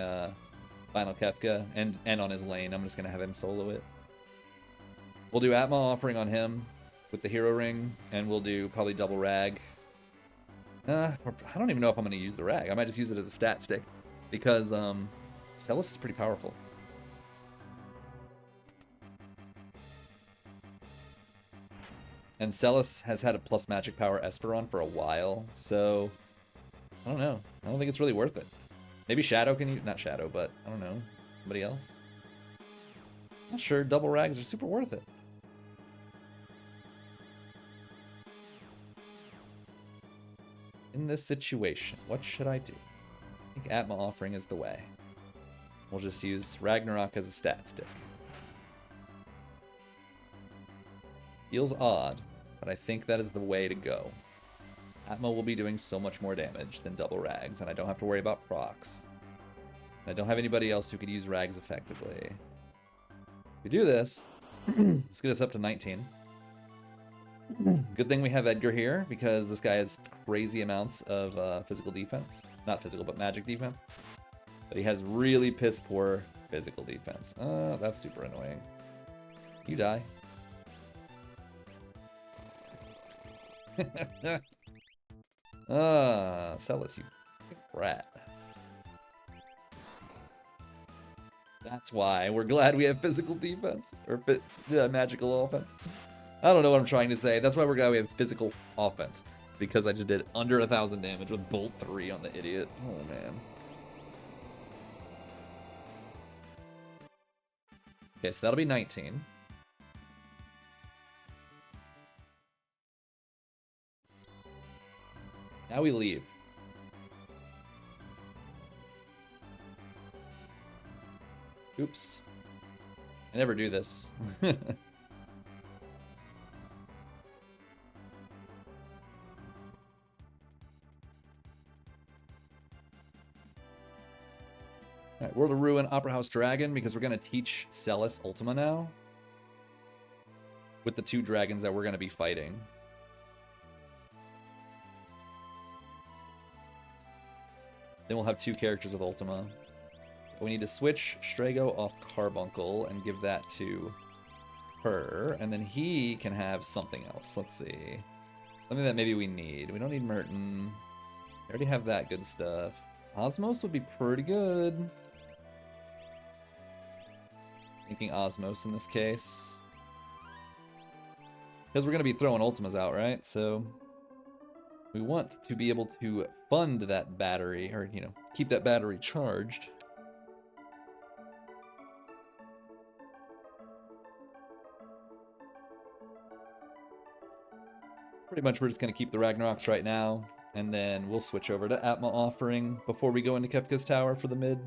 Final Kefka and on his lane. I'm just going to have him solo it. We'll do Atma offering on him with the hero ring, and we'll do probably double rag. I don't even know if I'm going to use the rag. I might just use it as a stat stick because Celis is pretty powerful. And Celis has had a plus magic power Esperon for a while, so I don't know. I don't think it's really worth it. Maybe Shadow can use, not Shadow, but I don't know, somebody else. Not sure. Double rags are super worth it. In this situation, what should I do? I think Atma offering is the way. We'll just use Ragnarok as a stat stick. Feels odd, but I think that is the way to go. Atma will be doing so much more damage than double rags, and I don't have to worry about procs. And I don't have anybody else who could use rags effectively. If we do this, let's get us up to 19. Good thing we have Edgar here, because this guy has crazy amounts of physical defense. Not physical, but magic defense. But he has really piss poor physical defense. That's super annoying. You die. Celis, you rat. That's why we're glad we have physical defense. Or magical offense. I don't know what I'm trying to say. That's why we're glad we have physical offense. Because I just did under 1,000 damage with Bolt 3 on the idiot. Oh, man. Okay, so that'll be 19. Now we leave. Oops. I never do this. Alright, World of Ruin, Opera House Dragon, because we're going to teach Celis Ultima now. With the 2 dragons that we're going to be fighting. Then we'll have 2 characters with Ultima. We need to switch Strago off Carbuncle and give that to her. And then he can have something else. Let's see. Something that maybe we need. We don't need Merton. We already have that good stuff. Osmos would be pretty good. Thinking Osmos in this case. Because we're going to be throwing Ultimas out, right? So we want to be able to fund that battery, or, you know, keep that battery charged. Pretty much we're just going to keep the Ragnaroks right now, and then we'll switch over to Atma offering before we go into Kefka's Tower for the mid.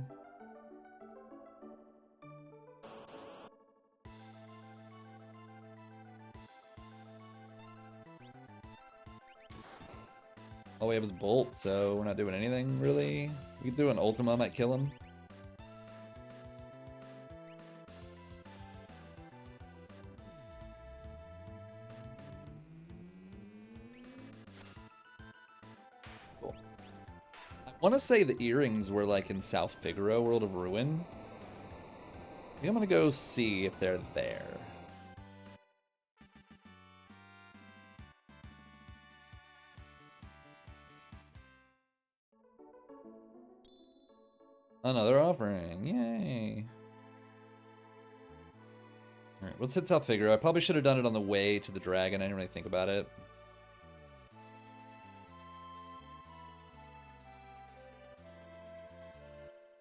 All we have is Bolt, so we're not doing anything, really. We could do an Ultima, might kill him. Cool. I want to say the earrings were like in South Figaro, World of Ruin. I think I'm going to go see if they're there. Another offering. Yay. Alright, let's hit top figure. I probably should have done it on the way to the dragon. I didn't really think about it.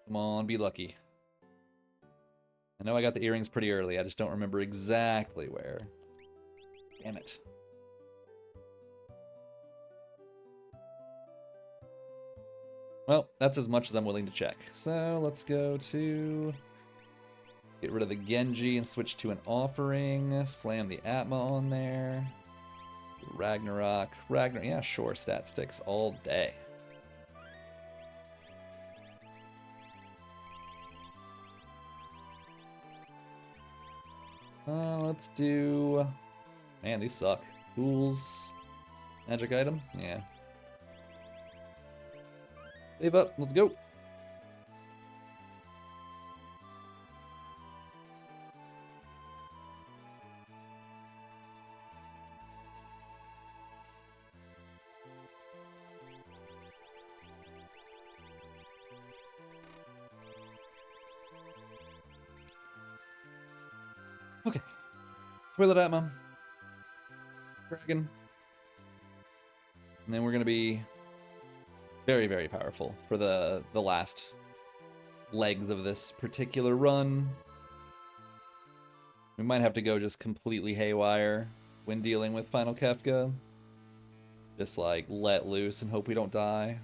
Come on, be lucky. I know I got the earrings pretty early. I just don't remember exactly where. Damn it. Well, that's as much as I'm willing to check. So let's go to... Get rid of the Genji and switch to an offering. Slam the Atma on there. Ragnarok. Yeah, sure. Stat sticks all day. Let's do... Man, these suck. Tools. Magic item? Yeah. Save up. Let's go. Okay. Toilet Atma. Dragon. And then we're going to be very, very powerful for the last legs of this particular run. We might have to go just completely haywire when dealing with Final Kefka. Just like let loose and hope we don't die.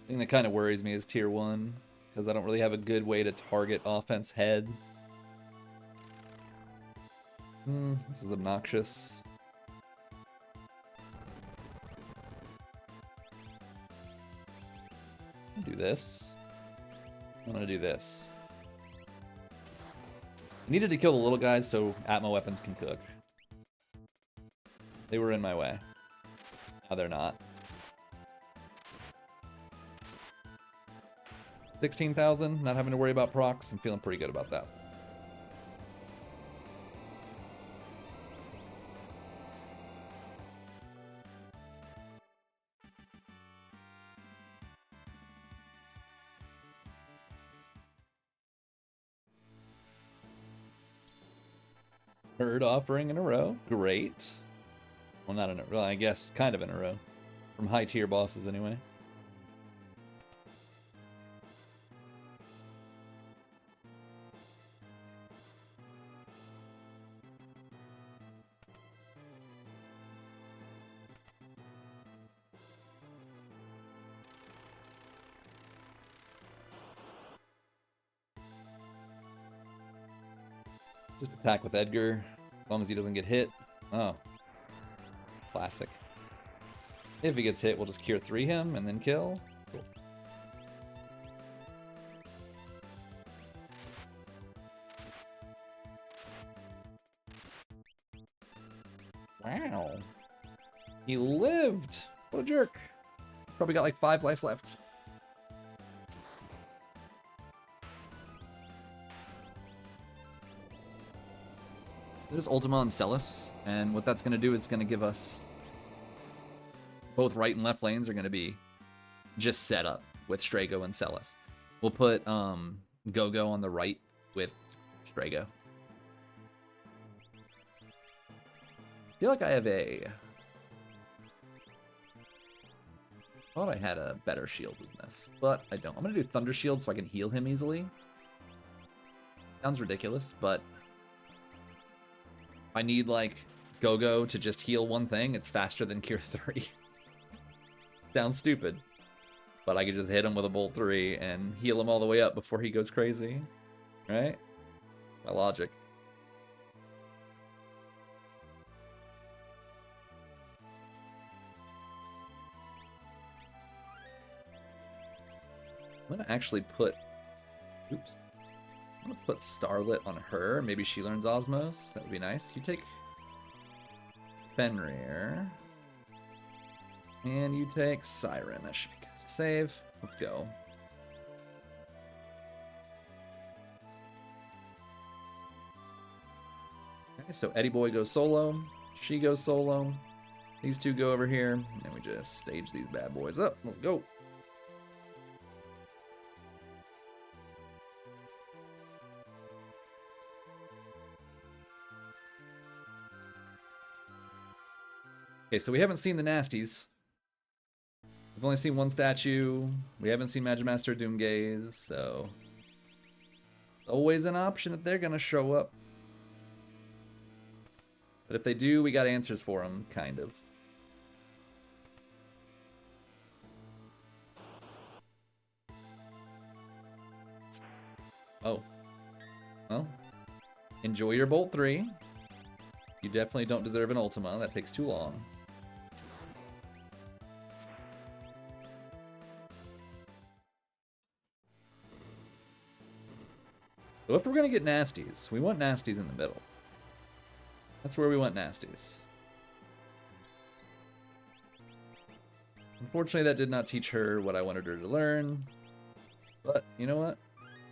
The thing that kind of worries me is tier 1, because I don't really have a good way to target offense head. This is obnoxious. Do this. I'm gonna do this. I needed to kill the little guys so Atma weapons can cook. They were in my way. Now they're not. 16,000, not having to worry about procs. I'm feeling pretty good about that. Third offering in a row. Great. Well, not in a row. Well, I guess kind of in a row. From high tier bosses, anyway. Just attack with Edgar, as long as he doesn't get hit. Oh. Classic. If he gets hit, we'll just Cure 3 him and then kill. Cool. Wow. He lived! What a jerk. He's probably got like 5 life left. There's Ultima and Celis, and what that's going to do is it's going to give us both right and left lanes are going to be just set up with Strago and Celis. We'll put Go-Go on the right with Strago. I feel like I have a... I thought I had a better shield than this, but I don't. I'm going to do Thunder Shield so I can heal him easily. Sounds ridiculous, but... I need, like, Go-Go to just heal one thing. It's faster than Cure 3. Sounds stupid. But I could just hit him with a Bolt 3 and heal him all the way up before he goes crazy. Right? My logic. I'm going to actually put... Oops. I'm going to put Starlit on her. Maybe she learns Osmos. That would be nice. You take Fenrir. And you take Siren. That should be good. Save. Let's go. Okay, so Eddie Boy goes solo. She goes solo. These two go over here, and we just stage these bad boys up. Let's go. Okay, so we haven't seen the nasties. We've only seen one statue. We haven't seen Magimaster Doomgaze, so always an option that they're gonna show up. But if they do, we got answers for them, kind of. Oh. Well, enjoy your Bolt 3. You definitely don't deserve an Ultima. That takes too long. So if we're going to get nasties, we want nasties in the middle. That's where we want nasties. Unfortunately, that did not teach her what I wanted her to learn. But, you know what?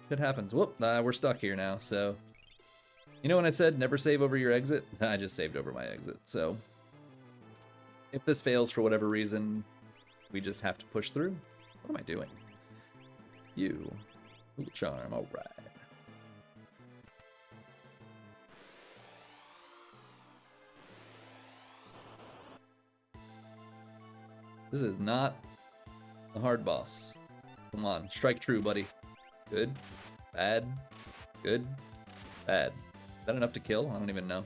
Shit happens. Whoop, we're stuck here now, so... You know when I said never save over your exit? I just saved over my exit, so... If this fails for whatever reason, we just have to push through. What am I doing? You. Ooh, charm, alright. This is not a hard boss. Come on, strike true, buddy. Good. Bad. Good. Bad. Is that enough to kill? I don't even know.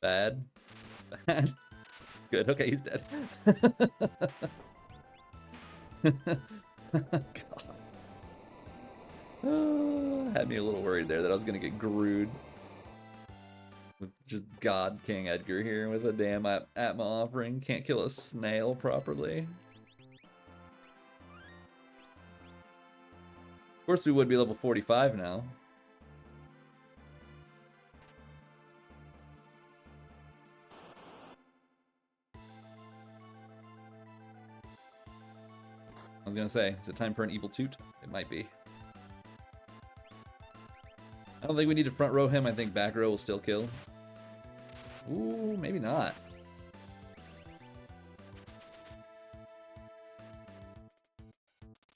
Bad. Bad. Good. Okay, he's dead. God. Had me a little worried there that I was gonna get Grood. With just God King Edgar here with a damn Atma offering. Can't kill a snail properly. Of course we would be level 45 now. I was gonna say, is it time for an evil toot? It might be. I don't think we need to front row him. I think back row will still kill. Ooh, maybe not.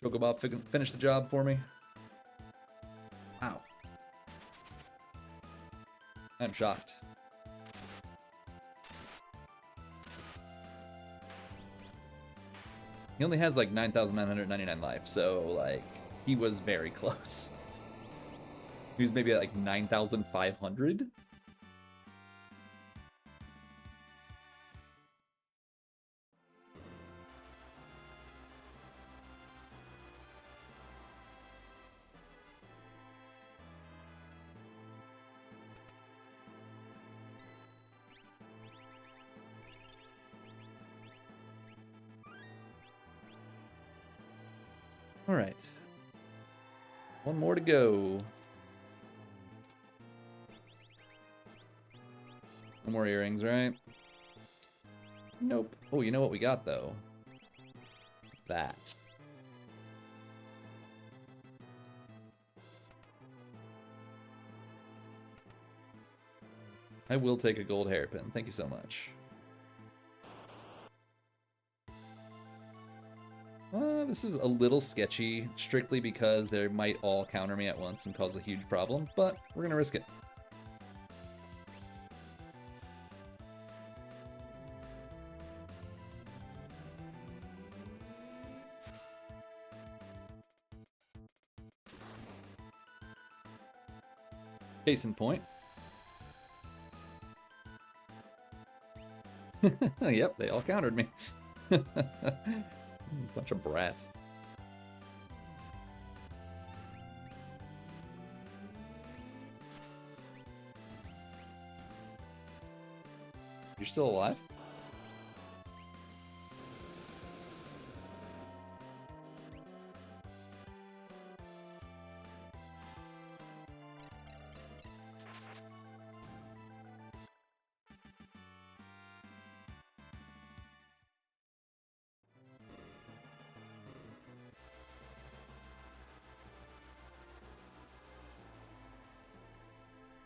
Chocobob, finish the job for me. Wow. I'm shocked. He only has like 9,999 life, so like he was very close. He was maybe at like 9,500. All right. One more to go. No more earrings, right? Nope. Oh, you know what we got, though? That. I will take a gold hairpin. Thank you so much. This is a little sketchy, strictly because they might all counter me at once and cause a huge problem, but we're gonna risk it. Case in point. Yep, they all countered me. Bunch of brats. You're still alive?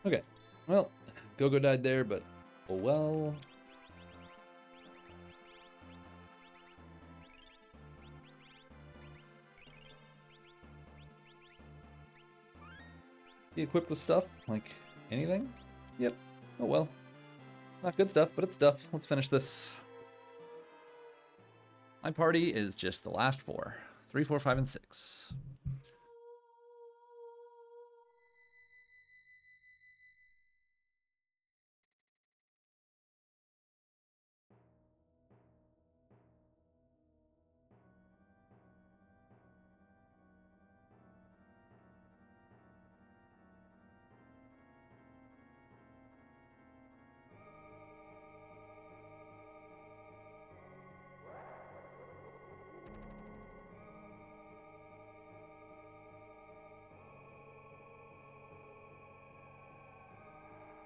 Okay, well, Gogo died there, but oh well. He equipped with stuff, like anything? Yep, oh well. Not good stuff, but it's stuff. Let's finish this. My party is just the last 4. 3, 4, 5, and 6.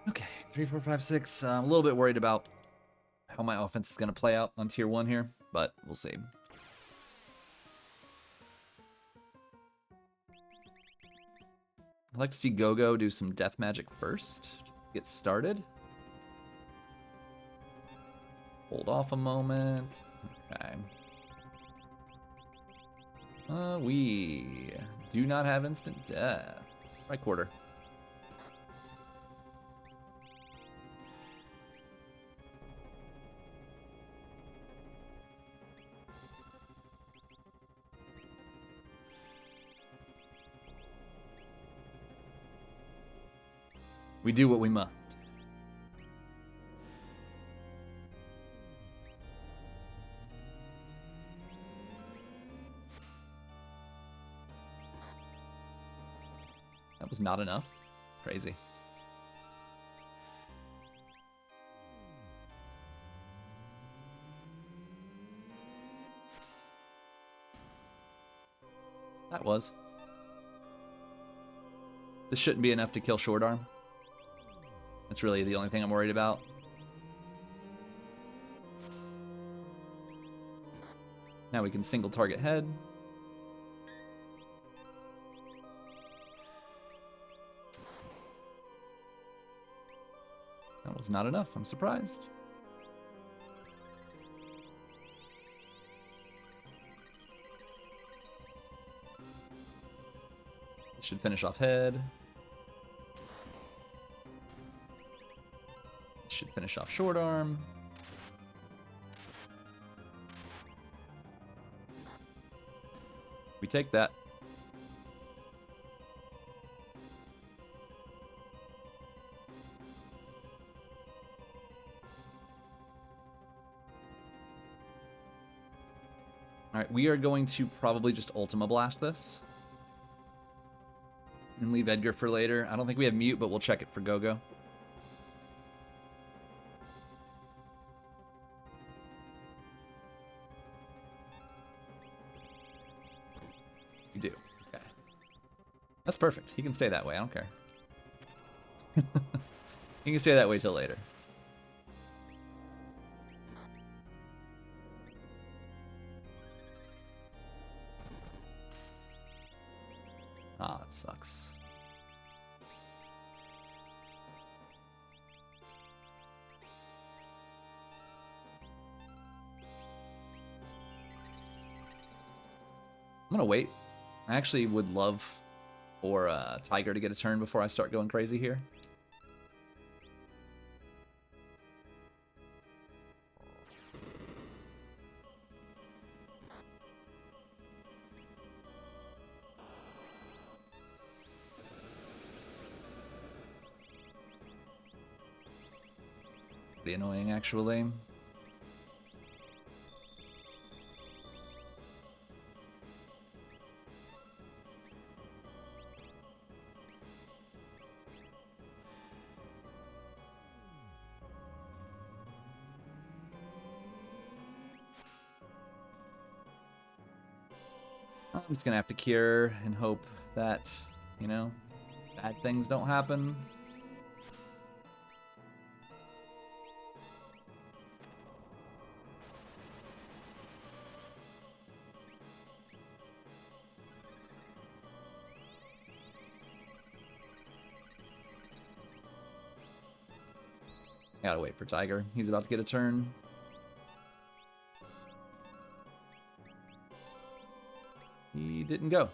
Okay, 3, 4, 5, 6. I'm a little bit worried about how my offense is going to play out on tier 1 here, but we'll see. I'd like to see Gogo do some death magic first to get started. Hold off a moment. Okay. We do not have instant death. Right quarter. We do what we must. That was not enough. Crazy. That was. This shouldn't be enough to kill short arm. That's really the only thing I'm worried about. Now we can single target head. That was not enough. I'm surprised. Should finish off head. Should finish off short arm. We take that. Alright, we are going to probably just Ultima Blast this. And leave Edgar for later. I don't think we have mute, but we'll check it for Gogo. We do. Okay. That's perfect. He can stay that way. I don't care. He can stay that way till later. Ah, it sucks. I'm gonna wait. I actually would love for Tiger to get a turn before I start going crazy here. Pretty annoying, actually. I'm just gonna have to cure and hope that, you know, bad things don't happen. Gotta wait for Tiger. He's about to get a turn. He didn't go.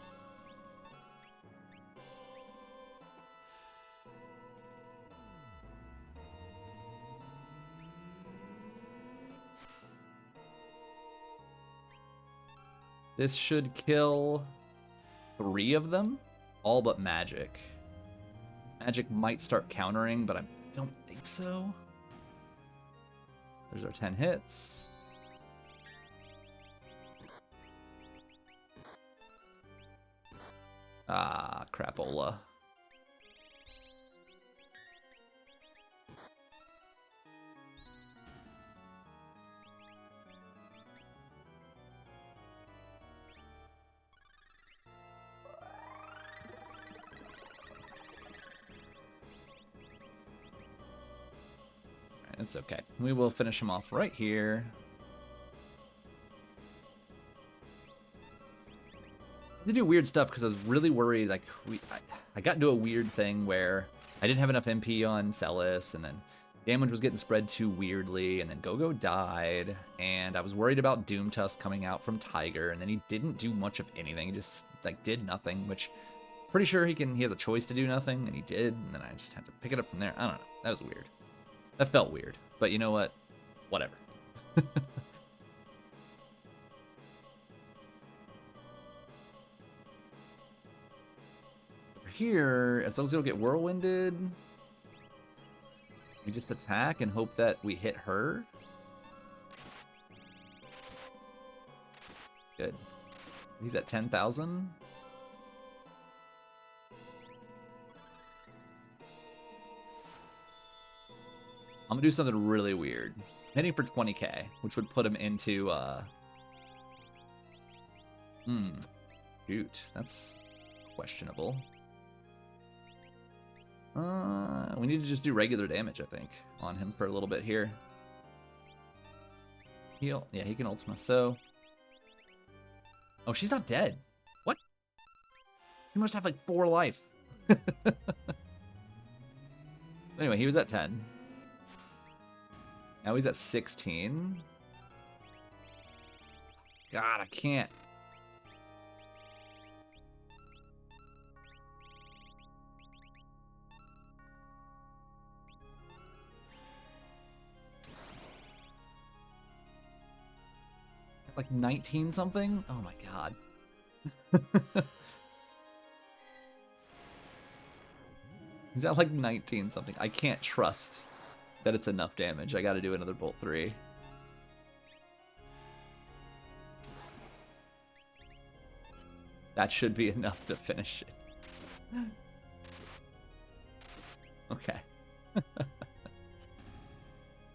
This should kill 3 of them, all but Magic. Magic might start countering, but I don't think so. There's our 10 hits. Ah, crapola. It's okay. We will finish him off right here. To do weird stuff because I was really worried. Like I got into a weird thing where I didn't have enough MP on Celis, and then damage was getting spread too weirdly, and then Go-Go died, and I was worried about Doomtusk coming out from Tiger, and then he didn't do much of anything. He just like did nothing, which pretty sure he has a choice to do nothing, and he did, and then I just had to pick it up from there. I don't know. That was weird. That felt weird, but you know what? Whatever. Here, as long as we don't get whirlwinded, we just attack and hope that we hit her. Good. He's at 10,000. I'm gonna do something really weird. Hitting for 20k, which would put him into, shoot, that's questionable. We need to just do regular damage, I think, on him for a little bit here. Heal. Yeah, he can Ultima, so... Oh, she's not dead. What? He must have, like, 4 life. Anyway, he was at 10. Now he's at 16. God, I can't. Like 19 something? Oh my god. He's at like 19 something. I can't trust that it's enough damage. I gotta do another Bolt 3. That should be enough to finish it. Okay.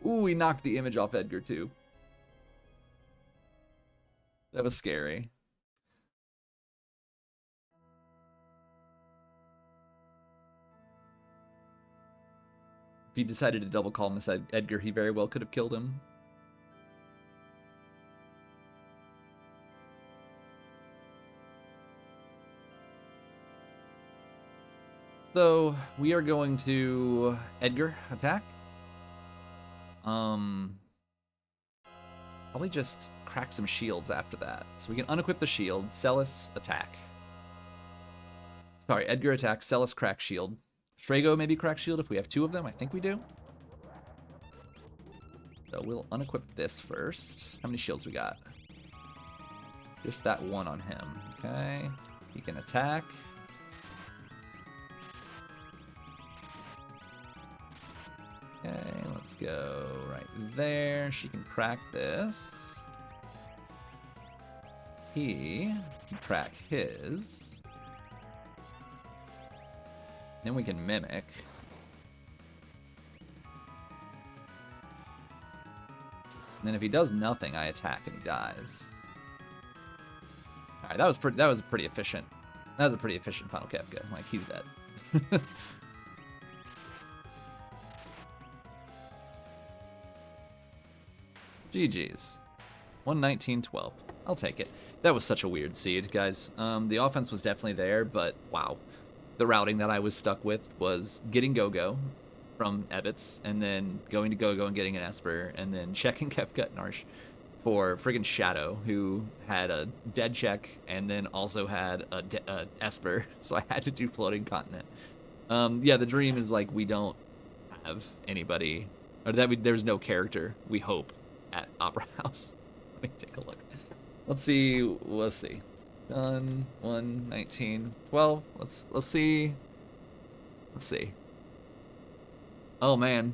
Ooh, we knocked the image off Edgar too. That was scary. If he decided to double call Miss Edgar, he very well could have killed him. So we are going to Edgar attack. Probably just crack some shields after that. So we can unequip the shield, Celis attack. Sorry, Edgar attack, Celis crack shield. Strago maybe crack shield if we have 2 of them. I think we do. So we'll unequip this first. How many shields we got? Just that one on him. Okay. He can attack. Okay, let's go right there. She can crack this. He can crack his. Then we can mimic. And then if he does nothing, I attack and he dies. All right, that was pretty efficient. That was a pretty efficient Final Kefka. Like, he's dead. GG's. 119-12. I'll take it. That was such a weird seed, guys. The offense was definitely there, but wow. The routing that I was stuck with was getting Go-Go, from Ebbets, and then going to Go-Go and getting an Esper, and then checking Kefka and Arsh for friggin' Shadow, who had a dead check and then also had a Esper, so I had to do Floating Continent. Yeah, the dream is like we don't have anybody, or that there's no character, we hope, at Opera House. Let me take a look. Let's see. Done. 1, 19, 12. Let's see. Let's see. Oh man.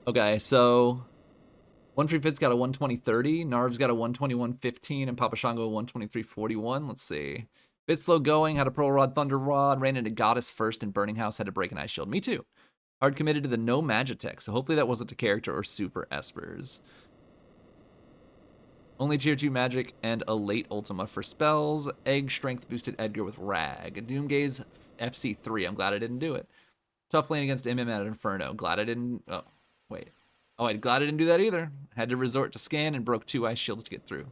Okay, so One Tree Fit's got a 120.30, Narv's got a 121.15, and Papa Shango a 123.41. Let's see. Bit slow going, had a Pearl Rod, Thunder Rod, ran into Goddess first, and Burning House had to break an Ice Shield. Me too. Hard committed to the no Magitech, so hopefully that wasn't a character or super Espers. Only tier 2 magic and a late Ultima for spells. Egg strength boosted Edgar with Rag. Doomgaze FC3. I'm glad I didn't do it. Tough lane against MM at Inferno. Glad I didn't. Oh, wait. Oh, I'm glad I didn't do that either. Had to resort to scan and broke 2 ice shields to get through.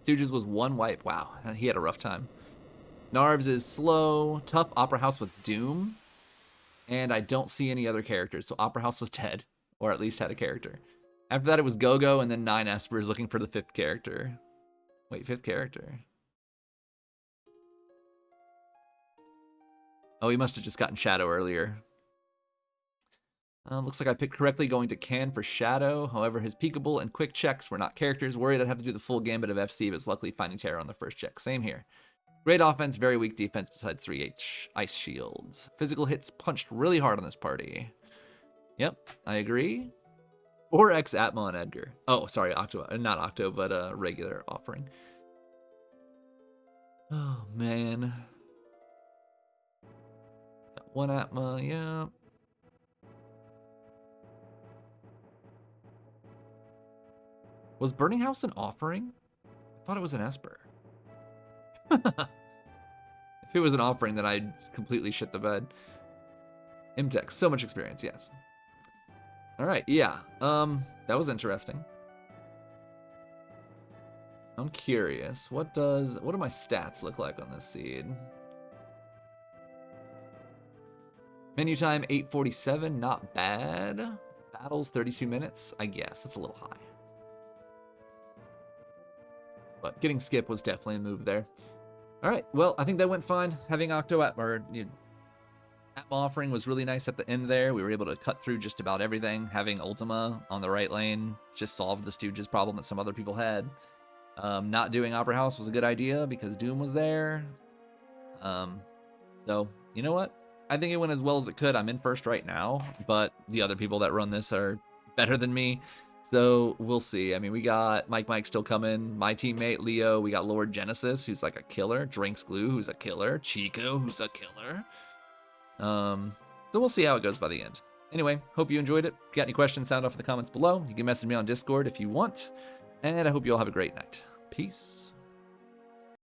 Stooges was 1 wipe. Wow, he had a rough time. Narves is slow. Tough Opera House with Doom. And I don't see any other characters, so Opera House was dead. Or at least had a character. After that, it was Go-Go and then 9 Espers looking for the 5th character. Wait, 5th character? Oh, he must have just gotten Shadow earlier. Looks like I picked correctly going to Can for Shadow. However, his Peekable and Quick checks were not characters. Worried I'd have to do the full gambit of FC, but was luckily finding Terror on the first check. Same here. Great offense, very weak defense besides 3 ice shields. Physical hits punched really hard on this party. Yep, I agree. 4x Atma on Edgar. Oh, sorry, Octo. Not Octo, but a regular offering. Oh, man. Got 1 Atma, yeah. Was Burning House an offering? I thought it was an Esper. If it was an offering, then I'd completely shit the bed. Imtech, so much experience, yes. All right, yeah. That was interesting. I'm curious. What do my stats look like on this seed? Menu time 8:47, not bad. Battles 32 minutes, I guess. That's a little high. But getting skip was definitely a move there. All right, well, I think that went fine. Having Octo Atma offering was really nice at the end there. We were able to cut through just about everything. Having Ultima on the right lane just solved the Stooges problem that some other people had. Not doing Opera House was a good idea because Doom was there. So, you know what? I think it went as well as it could. I'm in first right now, but the other people that run this are better than me. So we'll see. I mean, we got Mike still coming, my teammate Leo, we got Lord Genesis, who's like a killer, Drinks Glue, who's a killer, Chico, who's a killer. So we'll see how it goes by the end. Anyway, hope you enjoyed it. If you got any questions, sound off in the comments below. You can message me on Discord if you want. And I hope you all have a great night. Peace.